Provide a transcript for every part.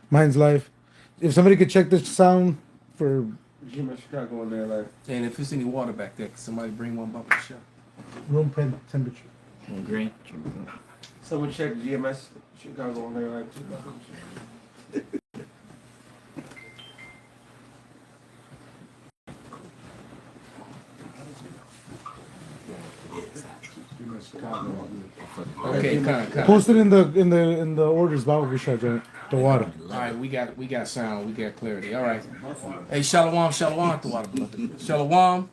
Mine's live. If somebody could check the sound for GMS Chicago in there, like. And if there's any water back there, can somebody bring one up the show? room temperature. Green. Someone check GMS Chicago on there, like. GMS Chicago. Okay, kind. Post it in the orders, Bible Bishop, the water. All right, we got sound, we got clarity. All right. Hey, shalom, shalom, the water, beloved. Shalom.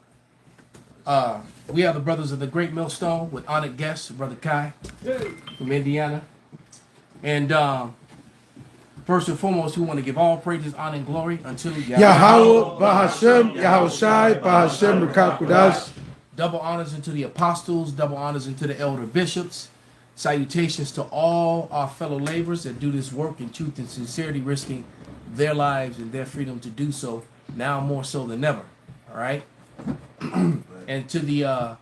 We are the brothers of the Great Millstone with honored guests, Brother Kai from Indiana. And first and foremost, we want to give all praises, honor, and glory unto Yahweh, Bahashem, Yahushai, Bahashem, Rekakudash. Double honors into the apostles, double honors into the elder bishops. Salutations to all our fellow laborers that do this work in truth and sincerity, risking their lives and their freedom to do so, now more so than ever. All right? And to the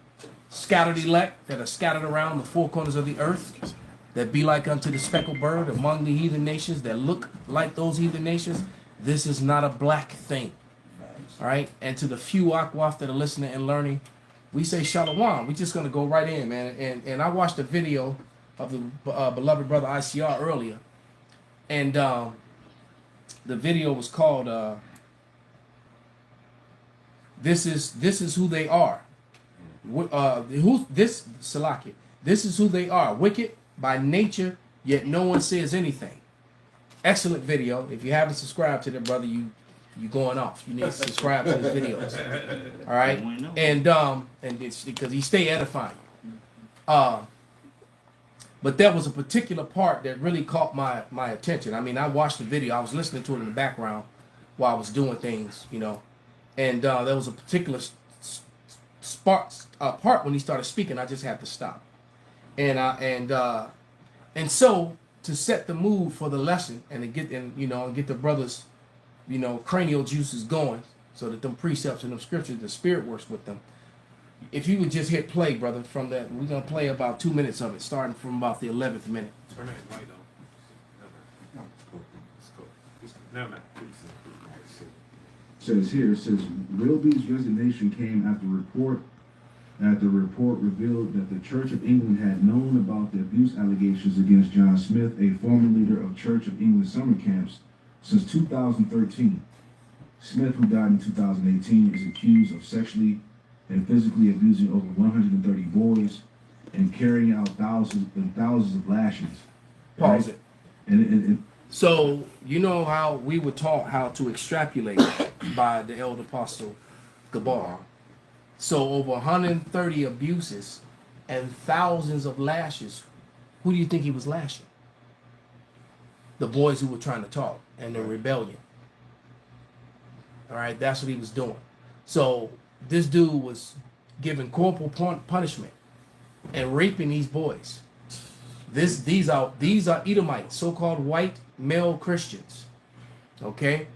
scattered elect that are scattered around the four corners of the earth, that be like unto the speckled bird among the heathen nations, that look like those heathen nations, this is not a black thing. All right? And to the few akwaf that are listening and learning, we say shalom. We're just going to go right in, man. And I watched a video of the beloved brother ICR earlier. And the video was called This is who they are. Salaki. This is who they are. Wicked by nature, yet no one says anything. Excellent video. If you haven't subscribed to it, brother, you going off. You need to subscribe to his videos. All right, and it's because he stay edifying. But that was a particular part that really caught my attention. I mean, I watched the video. I was listening to it in the background while I was doing things, you know, and there was a particular part when he started speaking. I just had to stop, and so to set the mood for the lesson and to get the brothers, cranial juices going so that them precepts and them scriptures, the spirit works with them. If you would just hit play, brother, from that, we're going to play about 2 minutes of it, starting from about the 11th minute. Turn that light on. No, it's cool. No. It says Wilby's resignation came after the report revealed that the Church of England had known about the abuse allegations against John Smith, a former leader of Church of England summer camps, since 2013. Smith, who died in 2018, is accused of sexually and physically abusing over 130 boys and carrying out thousands and thousands of lashings. Pause it. And So, you know how we were taught how to extrapolate by the elder apostle Gabar. So over 130 abuses and thousands of lashes. Who do you think he was lashing? The boys who were trying to talk and the rebellion. All right, that's what he was doing. So this dude was giving corporal punishment and raping these boys. These are Edomites, so-called white male Christians. Okay?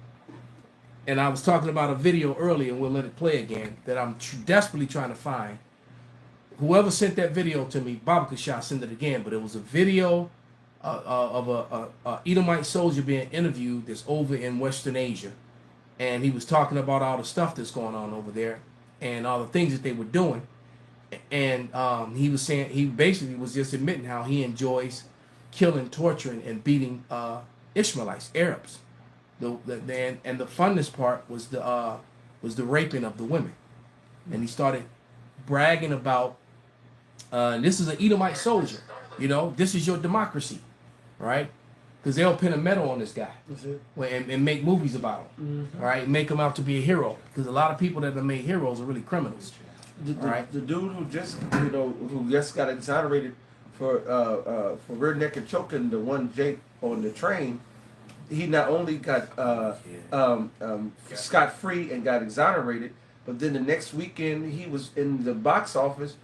And I was talking about a video earlier, and we'll let it play again, that I'm desperately trying to find. Whoever sent that video to me, Baba Shah send it again, but it was a video of a Edomite soldier being interviewed that's over in Western Asia. And he was talking about all the stuff that's going on over there and all the things that they were doing. And he was saying, he basically was just admitting how he enjoys killing, torturing, and beating Ishmaelites, Arabs. And the funnest part was the raping of the women. And he started bragging about, this is an Edomite soldier, this is your democracy, right? Because they'll pin a medal on this guy and make movies about him, all right? Make him out to be a hero. Because a lot of people that have made heroes are really criminals. The dude who just got exonerated for rear naked choking the one Jake on the train, he not only got scot-free and got exonerated, but then the next weekend he was in the box booth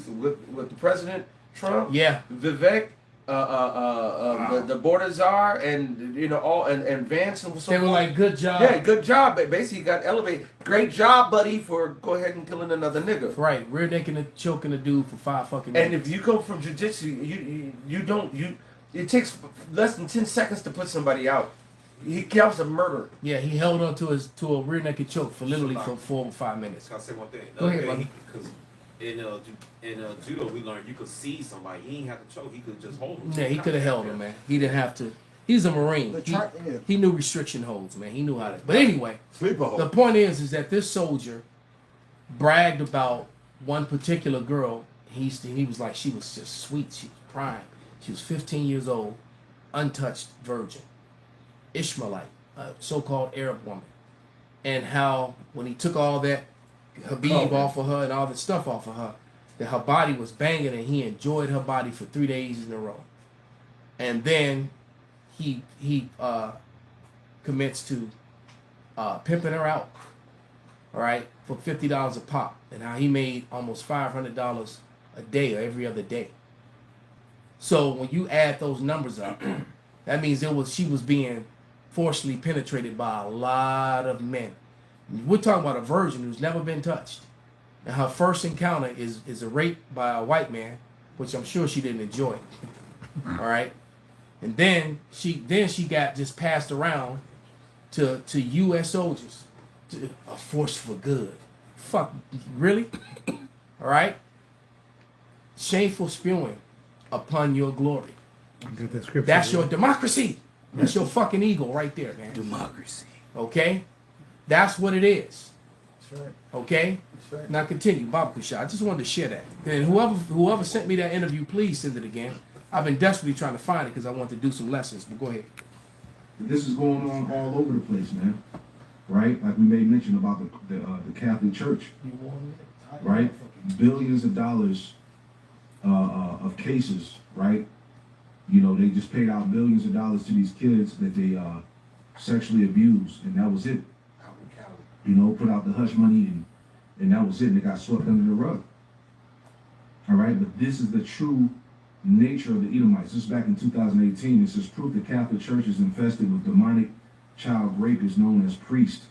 with the President Trump, Vivek, the border czar, and and Vance and so they were like, good job. Yeah, good job. But basically, he got elevated. Great job, buddy, for go ahead and killing another nigga. Right, rear naked and choking a dude for 5 fucking minutes. And if you come from jiu-jitsu, It takes less than 10 seconds to put somebody out. That was a murder. Yeah, he held on to a rear naked choke for literally for 4 or 5 minutes. Can I say one thing? Go ahead, brother. Because in judo, we learned you could see somebody. He didn't have to choke. He could just hold him. Yeah, he could have held him, man. He didn't have to. He's a Marine. The He, yeah. he knew restriction holds, man. He knew how to. But anyway, Sleeper hold. the point is that this soldier bragged about one particular girl. He was like, she was just sweet. She was prime. She was 15 years old, untouched virgin, Ishmaelite, a so-called Arab woman. And how when he took all that Habib off of her and all the stuff off of her, that her body was banging and he enjoyed her body for 3 days in a row. And then he commits to pimping her out, all right, for $50 a pop, and how he made almost $500 a day or every other day. So when you add those numbers up, that means she was being forcibly penetrated by a lot of men. We're talking about a virgin who's never been touched, and her first encounter is a rape by a white man, which I'm sure she didn't enjoy. All right, and then she got just passed around to U.S. soldiers, a force for good. Fuck, really? All right. Shameful spewing upon your glory. Get the scripture, That's bro. your democracy. That's your fucking eagle right there, man. Democracy. Okay? That's what it is. That's right. Okay? That's right. Now continue, Bob Kusha. I just wanted to share that. And whoever sent me that interview, please send it again. I've been desperately trying to find it because I want to do some lessons. But go ahead. This is going on all over the place, man. Right? Like we made mention about the Catholic Church. Right? Billions of dollars of cases, right? You know, they just paid out billions of dollars to these kids that they sexually abused, and that was it. You know, put out the hush money, and that was it. And they got swept under the rug. All right, but this is the true nature of the Edomites. This is back in 2018. It says proof the Catholic Church is infested with demonic child rapists known as priests.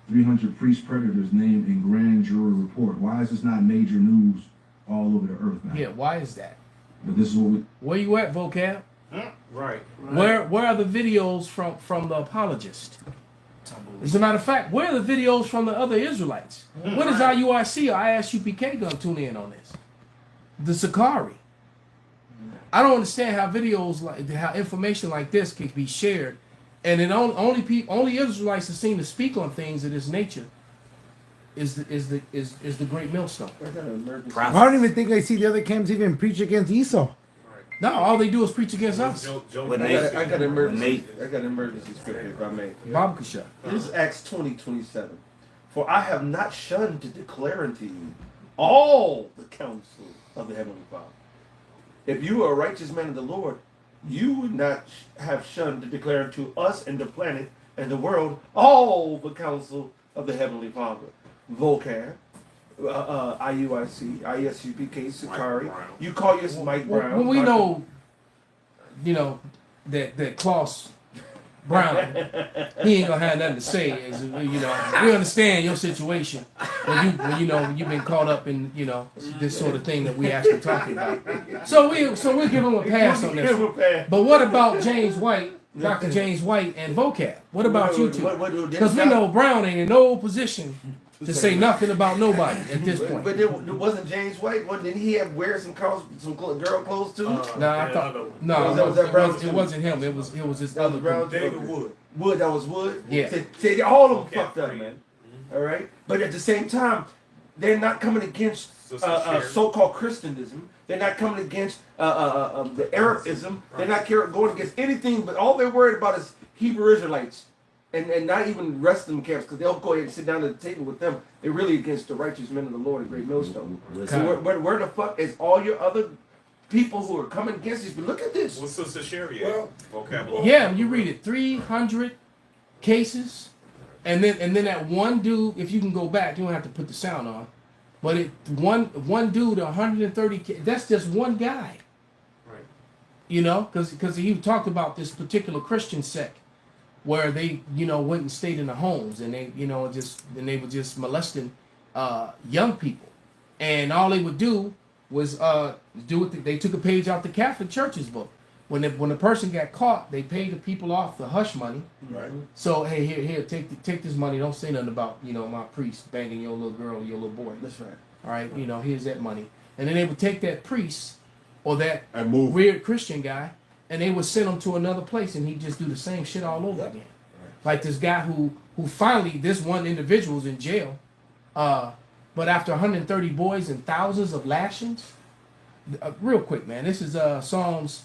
300 priest predators named in grand jury report. Why is this not major news all over the earth, man? Yeah, why is that? But this is what we... Where you at, vocab? Right. Where are the videos from the apologist? As a matter of fact, where are the videos from the other Israelites? When is IUIC or ISUPK going to tune in on this? The Sakari. I don't understand how videos how information like this can be shared, and then only Israelites that seem to speak on things of this nature is the great millstone. I don't even think I see the other camps even preach against Esau. No, all they do is preach against us. When I got an emergency. Nate. I got an emergency scripture, if I may. Bob Kasha. This is Acts 20:27. For I have not shunned to declare unto you all the counsel of the Heavenly Father. If you are a righteous man of the Lord, you would not have shunned to declare unto us and the planet and the world all the counsel of the Heavenly Father. Vocab, IUIC, ISUPK, Sakari. You call yourself Mike Brown. When we know, that Klaus Brown, he ain't gonna have nothing to say. We understand your situation when you've been caught up in this sort of thing that we actually talking about. So we'll give him a pass on this. But what about James White, Dr. James White, and vocab? What about you two? Because we know Brown ain't in no position to say nothing about nobody at this point. But it wasn't James White. Didn't he have wear some girl clothes too? It wasn't him. It was this That was other Brown. dude. David Wood. Wood. That was Wood. Yeah. See, all of them Okay, fucked up, free. man. All right. But at the same time, they're not coming against Sister so-called Christianism. They're not coming against the Arabism. They're not going against anything. But all they're worried about is Hebrew Israelites. And not even Western camps, because they'll go ahead and sit down at the table with them. They're really against the righteous men of the Lord, the great millstone. So where the fuck is all your other people who are coming against this? But look at this. What's Sister Sherry at? Vocabulary. Yeah, you read it. 300 cases, and then that one dude. If you can go back, you don't have to put the sound on. But one dude, 130. That's just one guy. Right. Because he talked about this particular Christian sect where they went and stayed in the homes, and they they were just molesting young people, and all they would do was they took a page out the Catholic Church's book. when the person got caught, they paid the people off the hush money. Right. So hey, here, take this money. Don't say nothing about my priest banging your little girl or your little boy. That's right. All right, here's that money, and then they would take that priest or that And move. weird Christian guy, and they would send him to another place, and he'd just do the same shit all over again. Like this guy who finally, this one individual's in jail, but after 130 boys and thousands of lashings, real quick, man, this is Psalms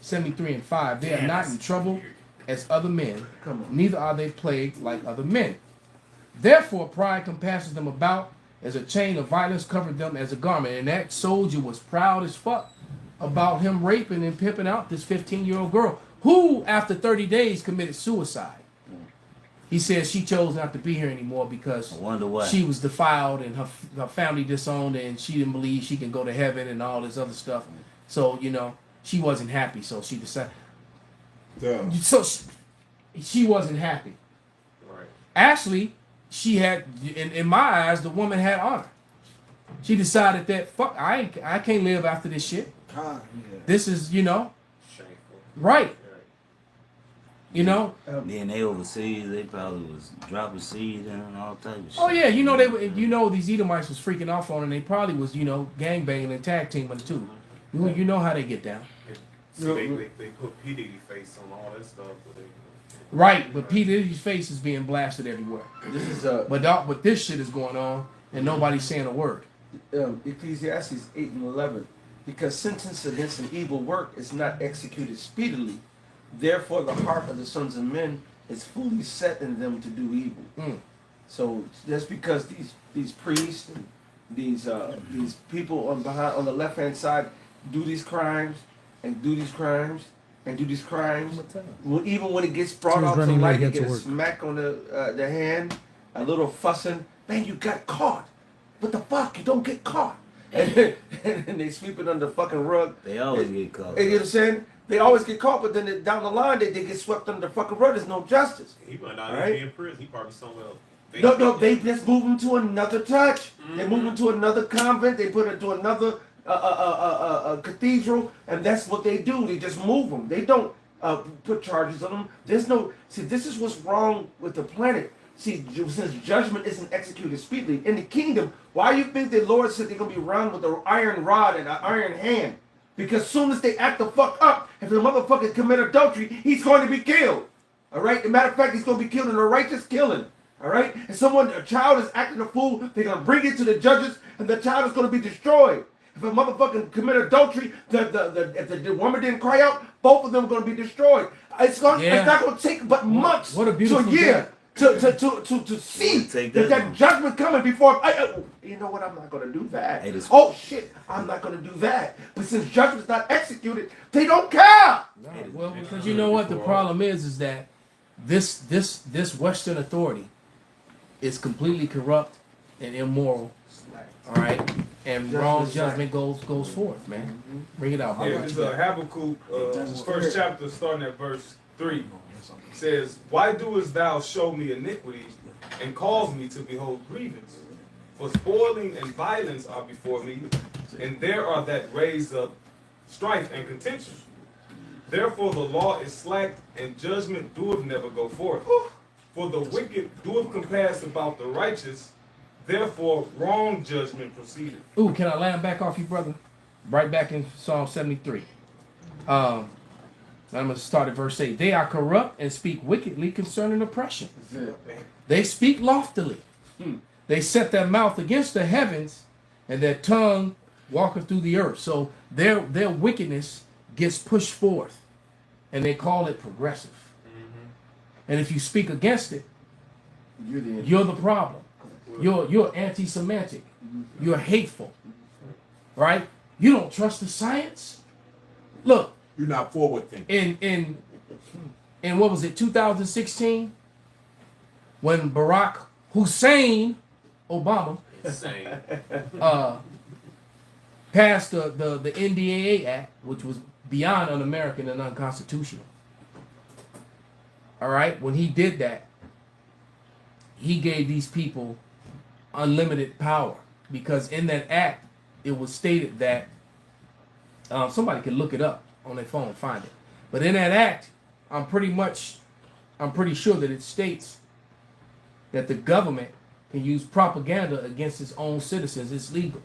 73 and 5. They are not in trouble as other men, neither are they plagued like other men. Therefore, pride compasses them about, as a chain of violence covered them as a garment. And that soldier was proud as fuck about him raping and pimping out this 15-year-old girl, who, after 30 days, committed suicide. He says she chose not to be here anymore because I wonder why. she was defiled and her family disowned, and she didn't believe she can go to heaven and all this other stuff. So, she wasn't happy, so she decided. Yeah. So she wasn't happy. Right. Actually, she had, in my eyes, the woman had honor. She decided that, fuck, I can't live after this shit. God, yeah. This is, Shameful. right. Then they overseas, they probably was dropping seed and all type of shit. Oh yeah, these Edomites was freaking off on her, and they probably was, gangbanging and tag teaming too. You know how they get down. So they put P. Diddy face on all that stuff. Right, but P. Diddy's face is being blasted everywhere. This is But this shit is going on, and nobody's saying a word. Ecclesiastes 8 and 11. Because sentence against an evil work is not executed speedily. Therefore, the heart of the sons of men is fully set in them to do evil. So that's because these priests and these people on the left hand side do these crimes and do these crimes and do these crimes. Well, even when it gets brought Who's out to running light, late you to get a work? smack on the hand, a little fussing. Man, you got caught. What the fuck? You don't get caught. And they sweep it under the fucking rug. They always get caught. You know what I'm saying? They always get caught, but then down the line they get swept under the fucking rug. There's no justice. He might not Right. even be in prison. He probably somewhere else. No, they just move him to another touch. They move him to another convent. They put him to another cathedral, and that's what they do. They just move them. They don't put charges on them. There's no. See, this is what's wrong with the planet. See, since judgment isn't executed speedily in the kingdom, why you think the Lord said they're gonna be around with an iron rod and an iron hand? Because soon as they act the fuck up, if the motherfucker commit adultery, he's going to be killed. All right. As a matter of fact, he's going to be killed in a righteous killing. All right. And a child is acting a fool, they're going to bring it to the judges, and the child is going to be destroyed. If a motherfucker commit adultery, if the woman didn't cry out, both of them are going to be destroyed. It's not going to take but months What a to beautiful a year. day. To see Take that that. judgment coming before you know what, I'm not going to do that. Hey, this- Oh shit, I'm not going to do that. But since judgment's not executed, they don't care. Well, because you know what the problem is that this Western authority is completely corrupt and immoral. All right, and wrong judgment goes forth, man. Bring it out. Yeah, it's Habakkuk, first chapter, starting at verse 3. Says, "Why doest thou show me iniquity, and cause me to behold grievance? For spoiling and violence are before me, and there are that raise up strife and contention. Therefore the law is slack, and judgment doeth never go forth. For the wicked doeth compass about the righteous, therefore wrong judgment proceedeth." Ooh, can I land back off you, brother? Right back in Psalm 73. I'm going to start at verse 8. They are corrupt and speak wickedly concerning oppression. They speak loftily. They set their mouth against the heavens, and their tongue walketh through the earth. So their wickedness gets pushed forth, and they call it progressive. And if you speak against it, you're the problem. You're anti-Semitic. You're hateful. Right? You don't trust the science? Look, You're not forward thinking. in what was it, 2016, when Barack Hussein Obama Insane. passed the NDAA Act, which was beyond un-American and unconstitutional. All right, when he did that, he gave these people unlimited power, because in that act it was stated that somebody can look it up on their phone, find it. But in that act, I'm pretty sure that it states that the government can use propaganda against its own citizens. It's legal.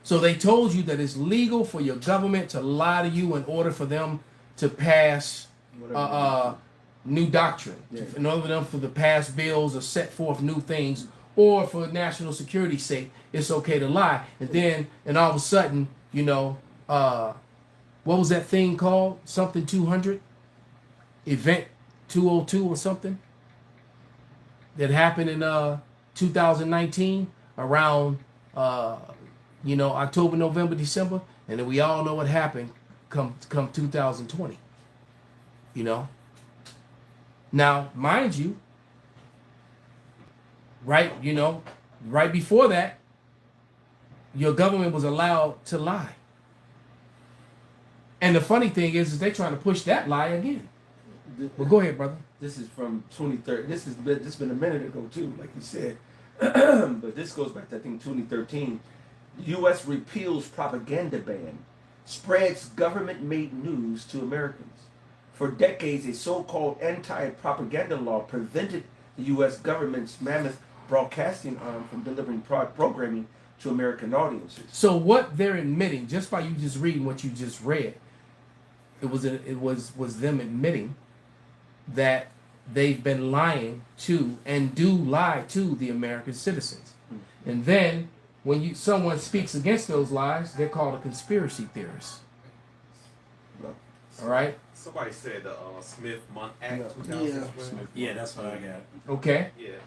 So they told you that it's legal for your government to lie to you in order for them to pass new doctrine, in order for them to pass bills or set forth new things, or for national security's sake, it's okay to lie. And all of a sudden, you know, what was that thing called? Something 200? Event 202 or something? That happened in 2019 around, you know, October, November, December. And then we all know what happened come 2020. You know? Now, mind you, right before that, your government was allowed to lie. And the funny thing is they're trying to push that lie again. Well, go ahead, brother. This is from 2013. This has been a minute ago too, like you said. But this goes back to, I think, 2013. U.S. repeals propaganda ban, spreads government-made news to Americans. For decades, a so-called anti-propaganda law prevented the U.S. government's mammoth broadcasting arm from delivering programming to American audiences. So what they're admitting, just by you just reading what you just read, it was them admitting that they've been lying to and do lie to the American citizens. And then when someone speaks against those lies, they're called a conspiracy theorist. All right? Somebody said the Smith-Mundt Act 2012. Yeah, that's what I got. Okay. Yeah.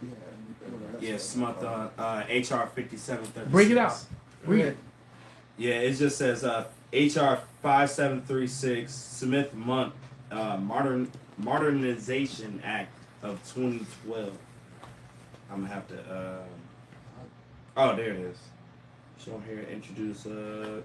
Yeah, Smith, HR 5736. Bring it out. Read it. Yeah, it just says HR 5736 Smith-Mundt Modernization Act of 2012. I'm gonna have to. Oh, there it is. Show here. Introduce.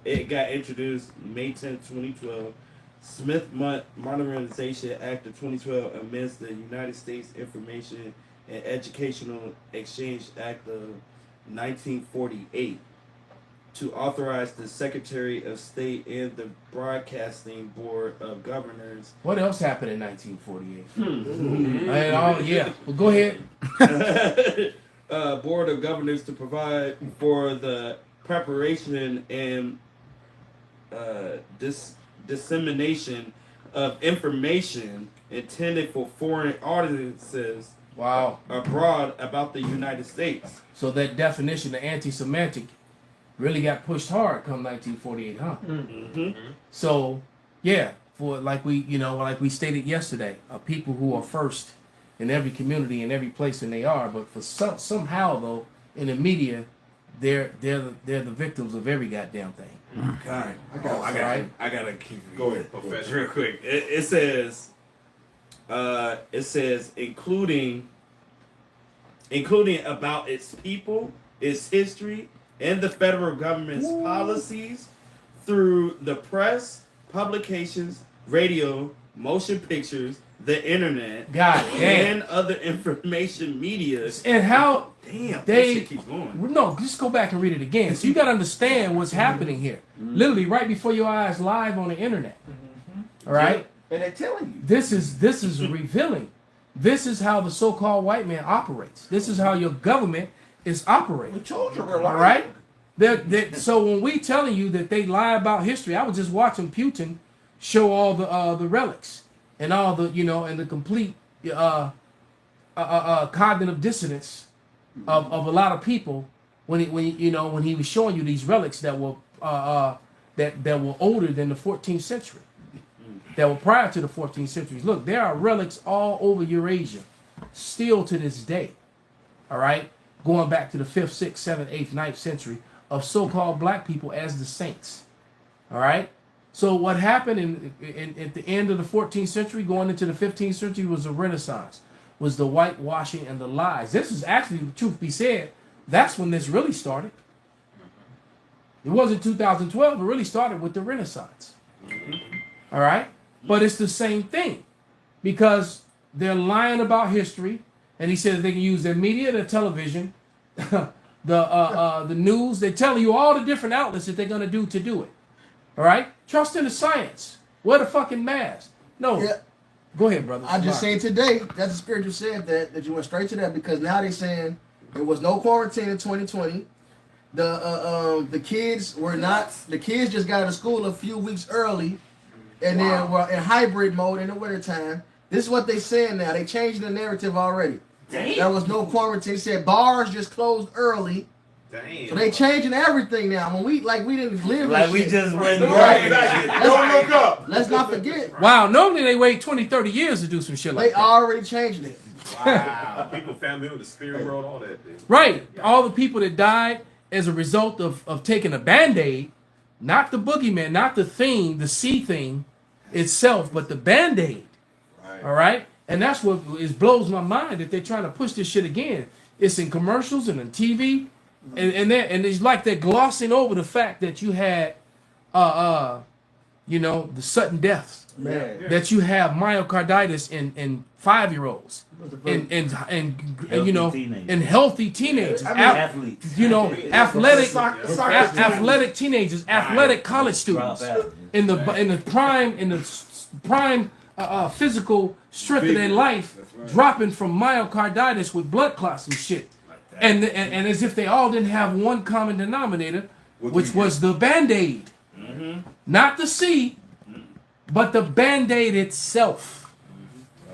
It got introduced May 10th, 2012. Smith-Mundt Modernization Act of 2012 amends the United States Information and Educational Exchange Act of 1948 to authorize the Secretary of State and the Broadcasting Board of Governors. What else happened in 1948? Yeah. Well, go ahead. Board of Governors to provide for the preparation and dissemination of information intended for foreign audiences abroad about the United States. So that definition, the anti-Semitic, really got pushed hard come 1948, huh? Mm-hmm. So, yeah, for like we stated yesterday, people who are first in every community in every place and they are, but for somehow though in the media, they're the victims of every goddamn thing. God, I gotta keep Go ahead, Professor. real quick. It says including about its people, its history, and the federal government's policies through the press, publications, radio, motion pictures, the internet, and other information media. And how damn they that shit keeps going. No, just go back and read it again. So you got to understand what's happening here. Literally right before your eyes, live on the internet. All right, and they're telling you this is revealing. This is how the so-called white man operates. This is how your government is operating. the children are All right. So when we telling you that they lie about history, I was just watching Putin show all the relics and all the and the complete cognitive dissonance of a lot of people when he was showing you these relics that were that were older than the 14th century, that were prior to the 14th century. Look, there are relics all over Eurasia, still to this day. All right, going back to the 5th, 6th, 7th, 8th, 9th century of so-called black people as the saints. All right. So what happened at the end of the 14th century, going into the 15th century, was the Renaissance, was the whitewashing and the lies. This is actually, the truth be said, that's when this really started. It wasn't 2012. It really started with the Renaissance. All right? But it's the same thing because they're lying about history, and he says they can use their media, their television, the news. They're telling you all the different outlets that they're going to do it. All right? Trust in the science. Wear the fucking mask. No. Yeah. Go ahead, brother. I just seen today that the scripture said that you went straight to that because now they saying there was no quarantine in 2020. The kids were not. The kids just got out of school a few weeks early, and then were in hybrid mode in the wintertime. This is what they saying now. They changed the narrative already. Damn. There was no quarantine. They said bars just closed early. Damn. So they changing everything now. When we didn't live Like in we shit. just went. Right, don't look up. Let's not forget. Wow, normally they wait 20, 30 years to do some shit like They that. already changed it. Wow. People family with the spirit world, all that. Dude. Right. All the people that died as a result of taking a Band-Aid, not the boogeyman, not the thing, the C thing itself, but the Band-Aid. Right. All right? And that's what blows my mind that they're trying to push this shit again. It's in commercials and on TV. And it's like they're glossing over the fact that you had, the sudden deaths. Man. That you have myocarditis in 5-year-olds. And healthy teenagers. Athletes. Athletic teenagers, athletic college students in the prime physical strength of their life, dropping from myocarditis with blood clots and shit, and as if they all didn't have one common denominator, which was the Band-Aid, not the C, but the Band-Aid itself.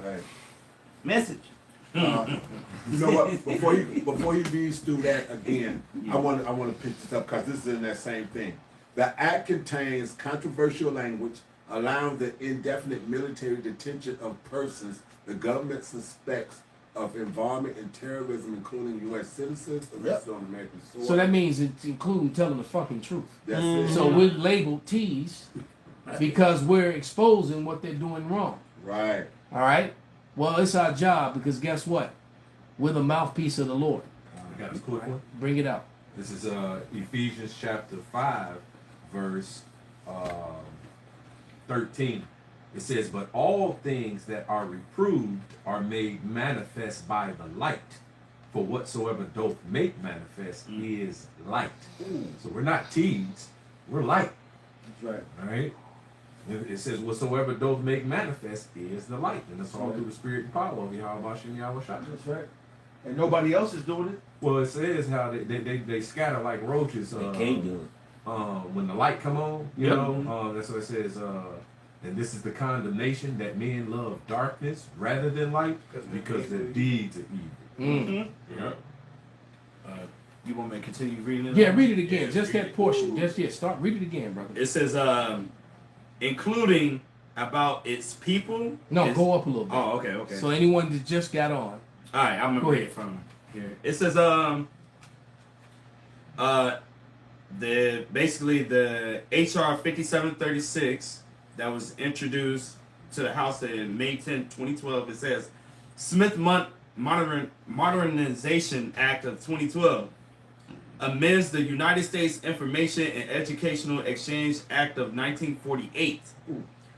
Right. Message. You know what? Before you read through that again, I want to pick this up because this is in that same thing. The act contains controversial language allowing the indefinite military detention of persons the government suspects of involvement in terrorism, including U.S. citizens arrested on American soil. So that means it's including telling the fucking truth. That's it. So we're labeled T's because we're exposing what they're doing wrong. Right. All right? Well, it's our job because guess what? We're the mouthpiece of the Lord. I got a quick one. Bring it out. This is Ephesians chapter 5, verse 13. It says, but all things that are reproved are made manifest by the light. For whatsoever doth make manifest is light. So we're not T's, we're light. That's right. All right? It says, whatsoever doth make manifest is the light. And that's all through the spirit and power of Yahweh Shem Yahweh Shai. That's right. And nobody else is doing it. Well, it says how they scatter like roaches. They can't do it. When the light come on, you know, that's what it says. And this is the condemnation that men love darkness rather than light because their deeds are evil. Yeah. You want me to continue reading it? Yeah, read it again. Just that portion. Start. Read it again, brother. It says, including about its people. No, go up a little bit. Oh, okay. So anyone that just got on. All right, I'm gonna read it from here. It says, the HR 5736 that was introduced to the House in May 10, 2012. It says, Smith Modernization Act of 2012 amends the United States Information and Educational Exchange Act of 1948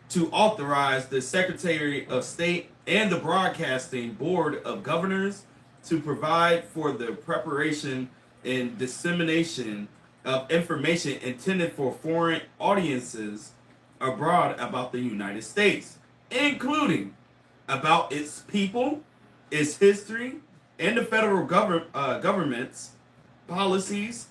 to authorize the Secretary of State and the Broadcasting Board of Governors to provide for the preparation and dissemination of information intended for foreign audiences abroad about the United States, including about its people, its history, and the federal government's policies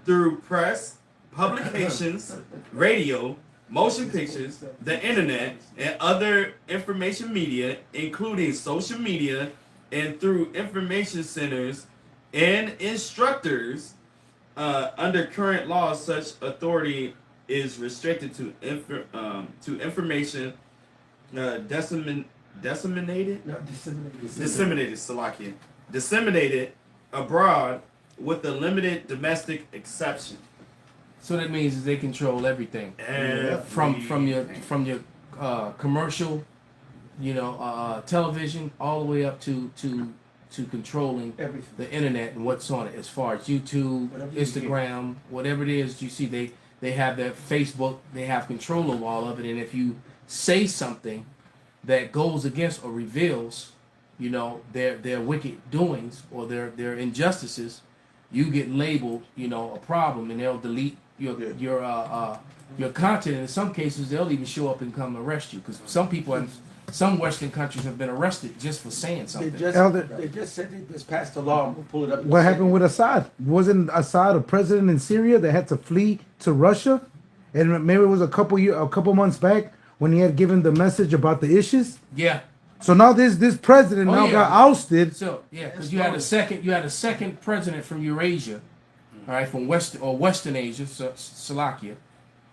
through press, publications, radio, motion pictures, the internet, and other information media, including social media, and through information centers and instructors. Under current laws, such authority is restricted to information disseminated abroad with a limited domestic exception. So that means they control everything from your commercial, television, all the way up to controlling Everything. the internet and what's on it, as far as YouTube, Instagram, whatever it is. You see, they have their Facebook. They have control of all of it, and if you say something that goes against or reveals, their wicked doings or their injustices, you get labeled, a problem, and they'll delete your content. In some cases, they'll even show up and come arrest you because some people in some Western countries have been arrested just for saying something. They just said they just passed a law. We'll pull it up. What happened with Assad? Wasn't Assad a president in Syria that had to flee to Russia? And maybe it was a couple months back when he had given the message about the issues. Yeah. So now this president got ousted. So yeah, because you had a second president from Eurasia, all right, from Western Asia, Slovakia,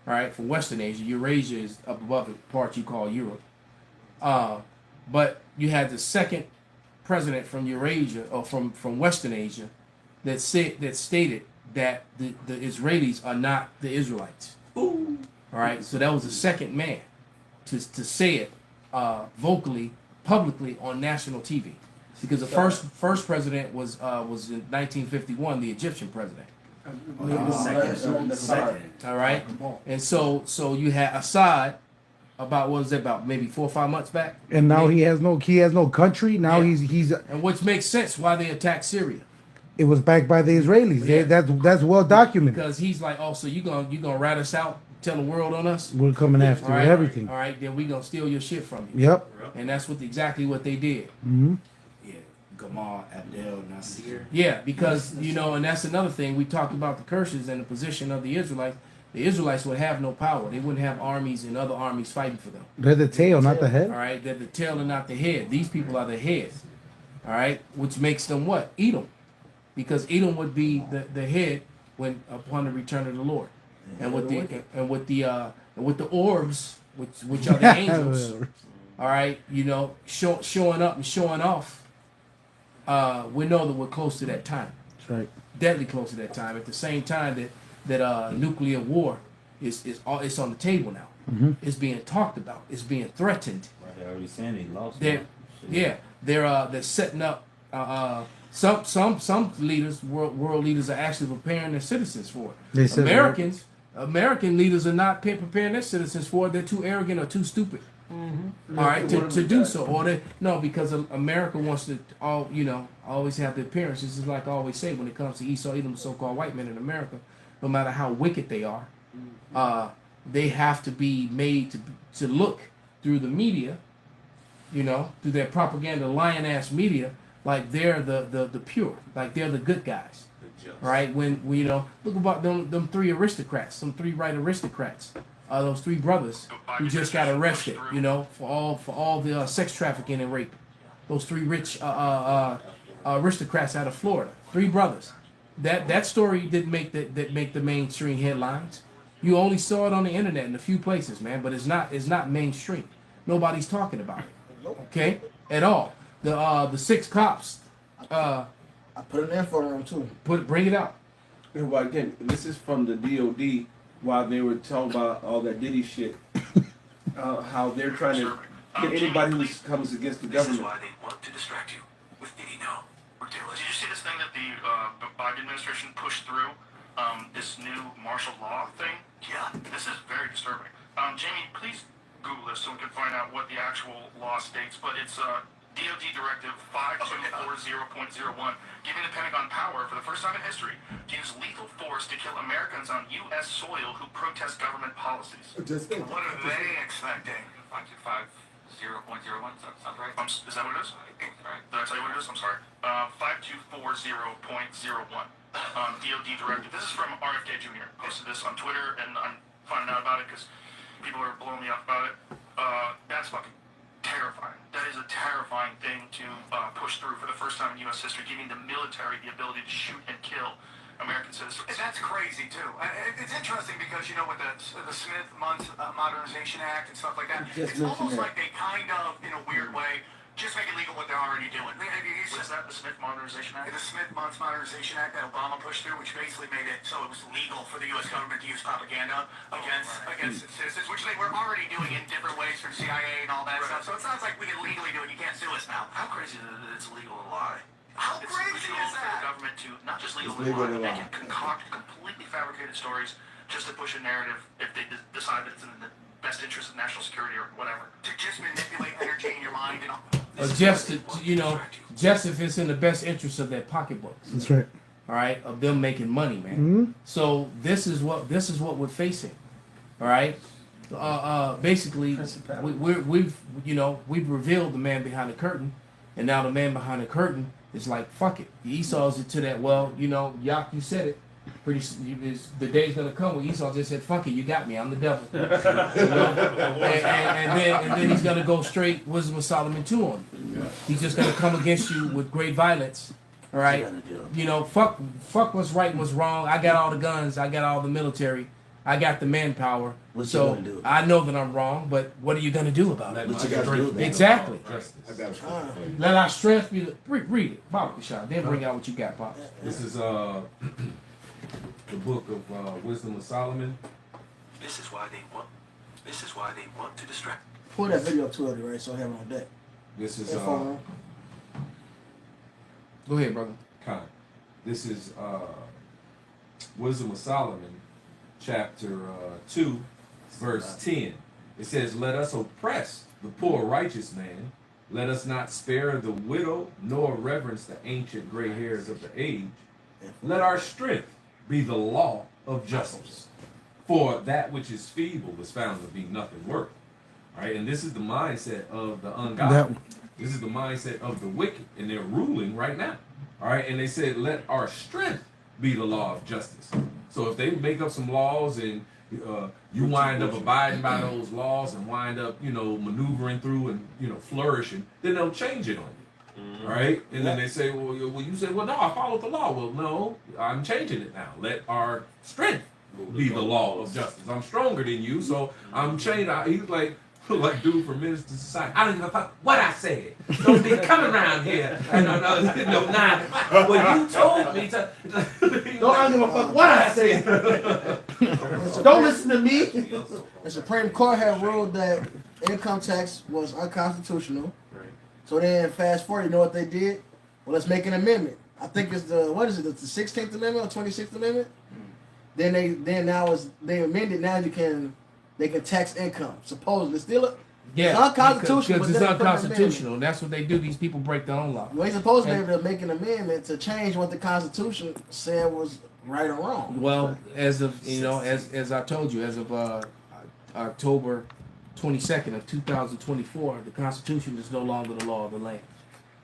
all right, from Western Asia. Eurasia is up above the part you call Europe. But you had the second president from Eurasia or from Western Asia that stated that the Israelis are not the Israelites. Ooh. All right, so that was the second man to say it vocally, publicly on national TV, because the first president was in 1951, the Egyptian president. Second. All right, and so you had Assad. About what was it, about maybe 4 or 5 months back, and now he has no country. Now he's and which makes sense why they attacked Syria. It was backed by the Israelis. Yeah. That's well documented. Because he's like, oh, so you gonna rat us out, tell the world on us? We're coming after everything. All right, then we gonna steal your shit from you. Yep. And that's exactly what they did. Mm-hmm. Yeah, Gamal Abdel Nasser. Yeah, because and that's another thing we talked about, the curses and the position of the Israelites. The Israelites would have no power. They wouldn't have armies and other armies fighting for them. They're the tail, not the head. All right, they're the tail and not the head. These people are the head. All right, which makes them what? Edom, because Edom would be the head upon the return of the Lord, and with the orbs, which are the angels. All right, showing up and showing off. We know that we're close to that time. That's right. Deadly close to that time. At the same time that nuclear war is on the table now. Mm-hmm. It's being talked about. It's being threatened. They're already saying they lost. They're setting up. Some leaders, world leaders, are actually preparing their citizens for it. American leaders are not preparing their citizens for it. They're too arrogant or too stupid. Mm-hmm. All right, to do so, because America wants to always have the appearance. This is like I always say when it comes to Esau, Edom, so-called white men in America. No matter how wicked they are, they have to be made to look through the media, through their propaganda, lion-ass media, like they're the pure, like they're the good guys, right? When look about them three aristocrats, some three white aristocrats, those three brothers who just got arrested, for all the sex trafficking and rape. Those three rich aristocrats out of Florida, three brothers. That story didn't make the mainstream headlines. You only saw it on the internet in a few places, man. But it's not mainstream. Nobody's talking about it. Okay, at all. The 6 cops. I put an info on too. Bring it out. And well, again, this is from the DOD while they were talking about all that Diddy shit. How they're trying to get anybody who comes against the government. This is why they want to distract you with Diddy now. Did you see this thing that the Biden administration pushed through? This new martial law thing? Yeah. This is very disturbing. Jamie, please Google this so we can find out what the actual law states. But it's DOD Directive 5240.01, giving the Pentagon power for the first time in history to use lethal force to kill Americans on U.S. soil who protest government policies. What are they expecting? 525.0.01, sounds right? Is that what it is? Right. Did I tell you what it is? I'm sorry. 5240.01. DOD Directive. This is from RFK Jr. Posted this on Twitter, and I'm finding out about it because people are blowing me up about it. That's fucking terrifying. That is a terrifying thing to push through for the first time in U.S. history, giving the military the ability to shoot and kill American citizens. That's crazy too. It's interesting because with the Smith-Mundt Modernization Act and stuff like that, it's almost like they kind of, in a weird way, just make it legal what they're already doing. What is that, the Smith Modernization Act? The Smith-Mundt Modernization Act that Obama pushed through, which basically made it so it was legal for the U.S. government to use propaganda against citizens, which they were already doing in different ways through CIA and all that stuff. So it sounds like we can legally do it. You can't sue us now. How crazy is it that it's legal to lie? How crazy is for the that? government to not just legal to lie, but they can concoct completely fabricated stories just to push a narrative if they decide that it's in the best interest of national security or whatever. To just manipulate, entertain your mind, and all. Just if it's in the best interest of their pocketbooks. That's right. all right, of them making money, man. Mm-hmm. So this is what we're facing, all right. Basically, we've revealed the man behind the curtain, and now the man behind the curtain is like, fuck it. Esau's into that. Well, Yak, you said it. The day's gonna come when Esau just said, "Fuck it, you got me. I'm the devil." and then he's gonna go straight Wisdom of Solomon 2 on you. Yeah. He's just gonna come against you with great violence. All right, fuck what's right and what's wrong. I got all the guns. I got all the military. I got the manpower. So I know that I'm wrong, but what are you gonna do about it? What you gotta do? Exactly. Let our strength be read it, Bob Bashar. Then bring out what you got, Pop. This is the book of Wisdom of Solomon. This is why they want to distract. Pull that video up to it, right? So I have it on deck. This is go ahead, brother. This is Wisdom of Solomon, chapter 2, verse 10. It says, "Let us oppress the poor righteous man. Let us not spare the widow, nor reverence the ancient gray hairs of the age. Let our strength be the law of justice. For that which is feeble is found to be nothing worth." All right, and this is the mindset of the ungodly. This is the mindset of the wicked, and they're ruling right now. All right, and they said, "Let our strength be the law of justice." So if they make up some laws and you wind up abiding by those laws and wind up, maneuvering through and flourishing, then they'll change it on you. All right, and then they say, well, you said, well, no, I followed the law. Well, no, I'm changing it now. Let our strength be the law of justice. I'm stronger than you, so I'm changing. He's like dude from Minister Society. I don't give a fuck what I said. Don't be coming around here. Well, you told me to. Don't give a fuck what I said. Don't listen to me. The Supreme Court had ruled that income tax was unconstitutional. So then, fast forward, you know what they did? Well, let's make an amendment. I think it's the 16th Amendment or 26th Amendment? Then they amended. Now they can tax income. Supposedly, still it's unconstitutional. Because it's unconstitutional. That's what they do. These people break their own law. Well, they're supposed to be able to make an amendment to change what the Constitution said was right or wrong. Well, as of as I told you, as of October 22nd of 2024, the Constitution is no longer the law of the land.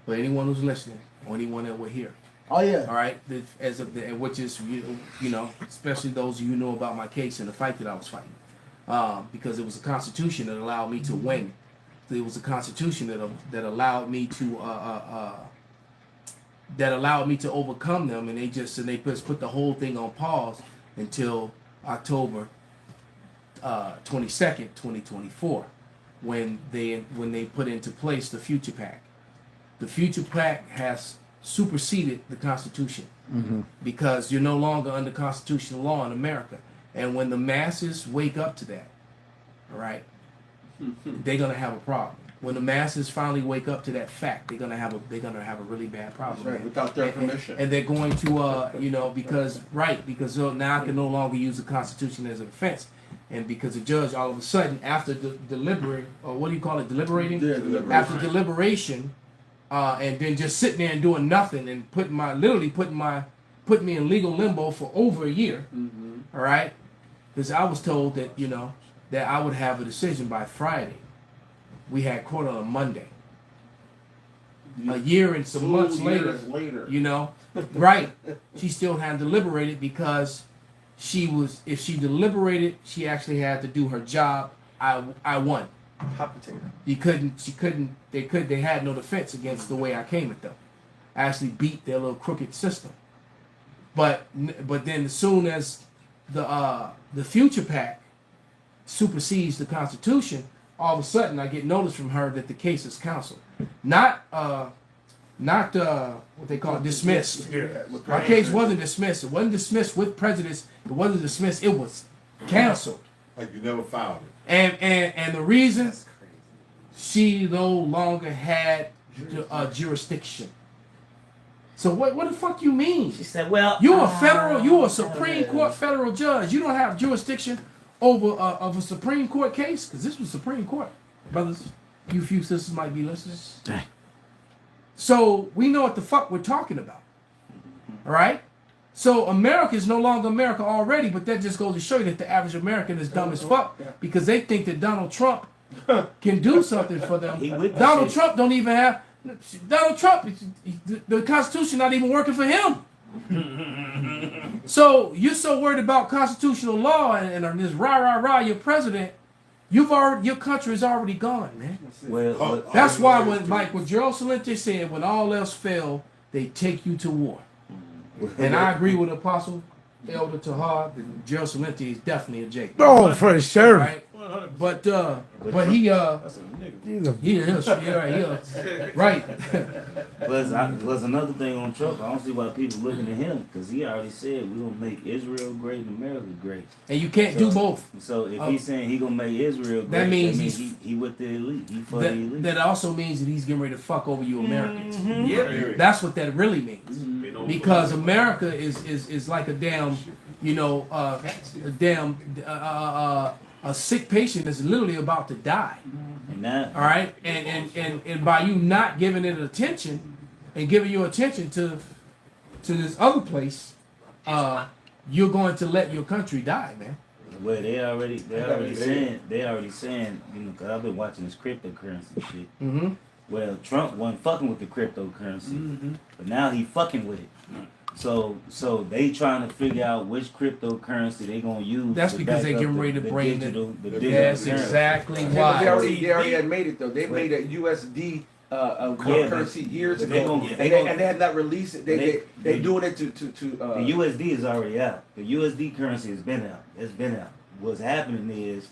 For anyone who's listening, or anyone that will hear. Oh yeah. All right. Which is especially those of you who know about my case and the fight that I was fighting. Because it was a Constitution that allowed me to win. It was a Constitution that allowed me to overcome them, and they just put the whole thing on pause until October 22nd, 2024, when they put into place the Future PAC. The Future PAC has superseded the Constitution because you're no longer under constitutional law in America. And when the masses wake up to that, all right, they're gonna have a problem. When the masses finally wake up to that fact, they're gonna have a really bad problem. That's right, without their permission. And they're going to because now I can no longer use the Constitution as a defense. And because the judge all of a sudden after deliberating, or what do you call it, deliberating? Yeah, deliberation. After deliberation, and then just sitting there and doing nothing and putting me in legal limbo for over a year. All right, because I was told that that I would have a decision by Friday. We had court on a Monday. A year and some months later, right? She still hadn't deliberated because if she deliberated, she actually had to do her job. I won. Hot potato. They had no defense against the way I came at them. I actually beat their little crooked system. But then as soon as the Future PAC supersedes the Constitution, all of a sudden I get notice from her that the case is canceled. Not what they call dismissed. My case wasn't dismissed. It wasn't dismissed with prejudice. It wasn't dismissed. It was canceled. Like you never filed it. And the reason, she no longer had jurisdiction. So what the fuck you mean? She said, "Well, you're a Supreme Court federal judge. You don't have jurisdiction over of a Supreme Court case, because this was Supreme Court, brothers. You few sisters might be listening. Dang. So we know what the fuck we're talking about, all right? So America is no longer America already, but that just goes to show you that the average American is dumb as fuck because they think that Donald Trump can do something for them. Donald Trump don't even have. Donald Trump, the Constitution not even working for him. So you're so worried about constitutional law and this rah, your president. Your country is already gone, man. Well, That's why when Gerald Celente said, when all else fail, they take you to war. And I agree with Apostle Elder Tahar that Gerald Celente is definitely a Jake. Oh, for sure. Right? But he right. Plus another thing on Trump, I don't see why people looking at him because he already said we're gonna make Israel great and America great. And you can't do both. So if he's saying he gonna make Israel great, that means he with the elite. He for the elite. That also means that he's getting ready to fuck over you Americans. Yeah. That's what that really means. Because America is like a damn, a sick patient that's literally about to die. All right, and by you not giving it attention and giving your attention to this other place, you're going to let your country die, man. Well, they already saying, because I've been watching this cryptocurrency shit. Mm-hmm. Well, Trump wasn't fucking with the cryptocurrency, but now he fucking with it. So they trying to figure out which cryptocurrency they gonna use. That's because they getting ready to bring digital. That's exactly They why. already had made it though. They made a USD currency years ago, and they had not released it. They doing it to the USD is already out. The USD currency has been out. It's been out. What's happening is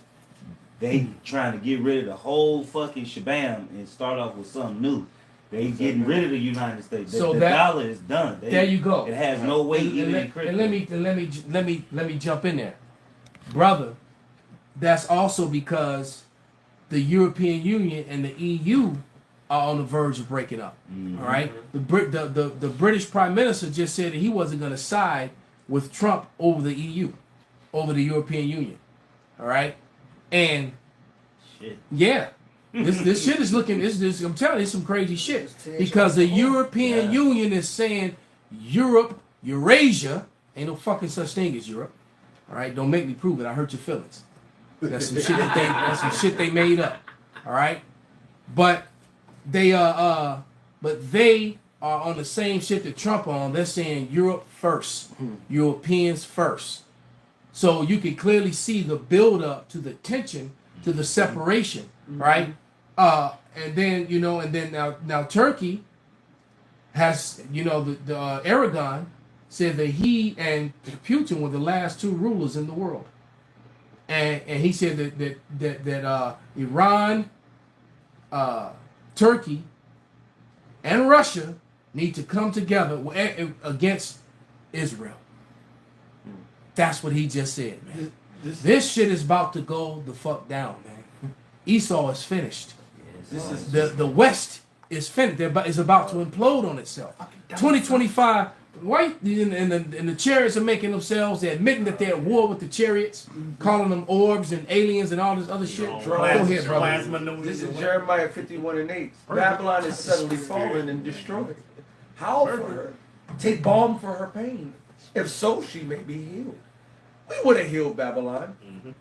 they trying to get rid of the whole fucking shabam and start off with something new. They getting rid of the United States. The dollar is done. There you go. It has no weight even in crypto. And let me jump in there, brother. That's also because the European Union and the EU are on the verge of breaking up. Mm-hmm. All right. The British Prime Minister just said that he wasn't going to side with Trump over the EU, over the European Union. All right. And yeah. This shit is looking. I'm telling you, it's some crazy shit because the European Union is saying Eurasia ain't no fucking such thing as Europe. All right, don't make me prove it. I hurt your feelings. That's some shit they made up. All right, but they are on the same shit that Trump on. They're saying Europe first, Europeans first. So you can clearly see the build up to the tension, to the separation, right? And then now Turkey has the Aragon said that he and Putin were the last two rulers in the world, and he said that Iran, Turkey, and Russia need to come together against Israel. That's what he just said, man. This shit is about to go the fuck down, man. Esau is finished. The West is finished. It's about to implode on itself. 2025. Why? And the chariots are making themselves. They're admitting that they're at war with the chariots, calling them orbs and aliens and all this other shit. Go ahead, brother. This is Jeremiah 51:8. Babylon is suddenly fallen and destroyed. Howl for her. Take balm for her pain. If so, she may be healed. We would have healed Babylon,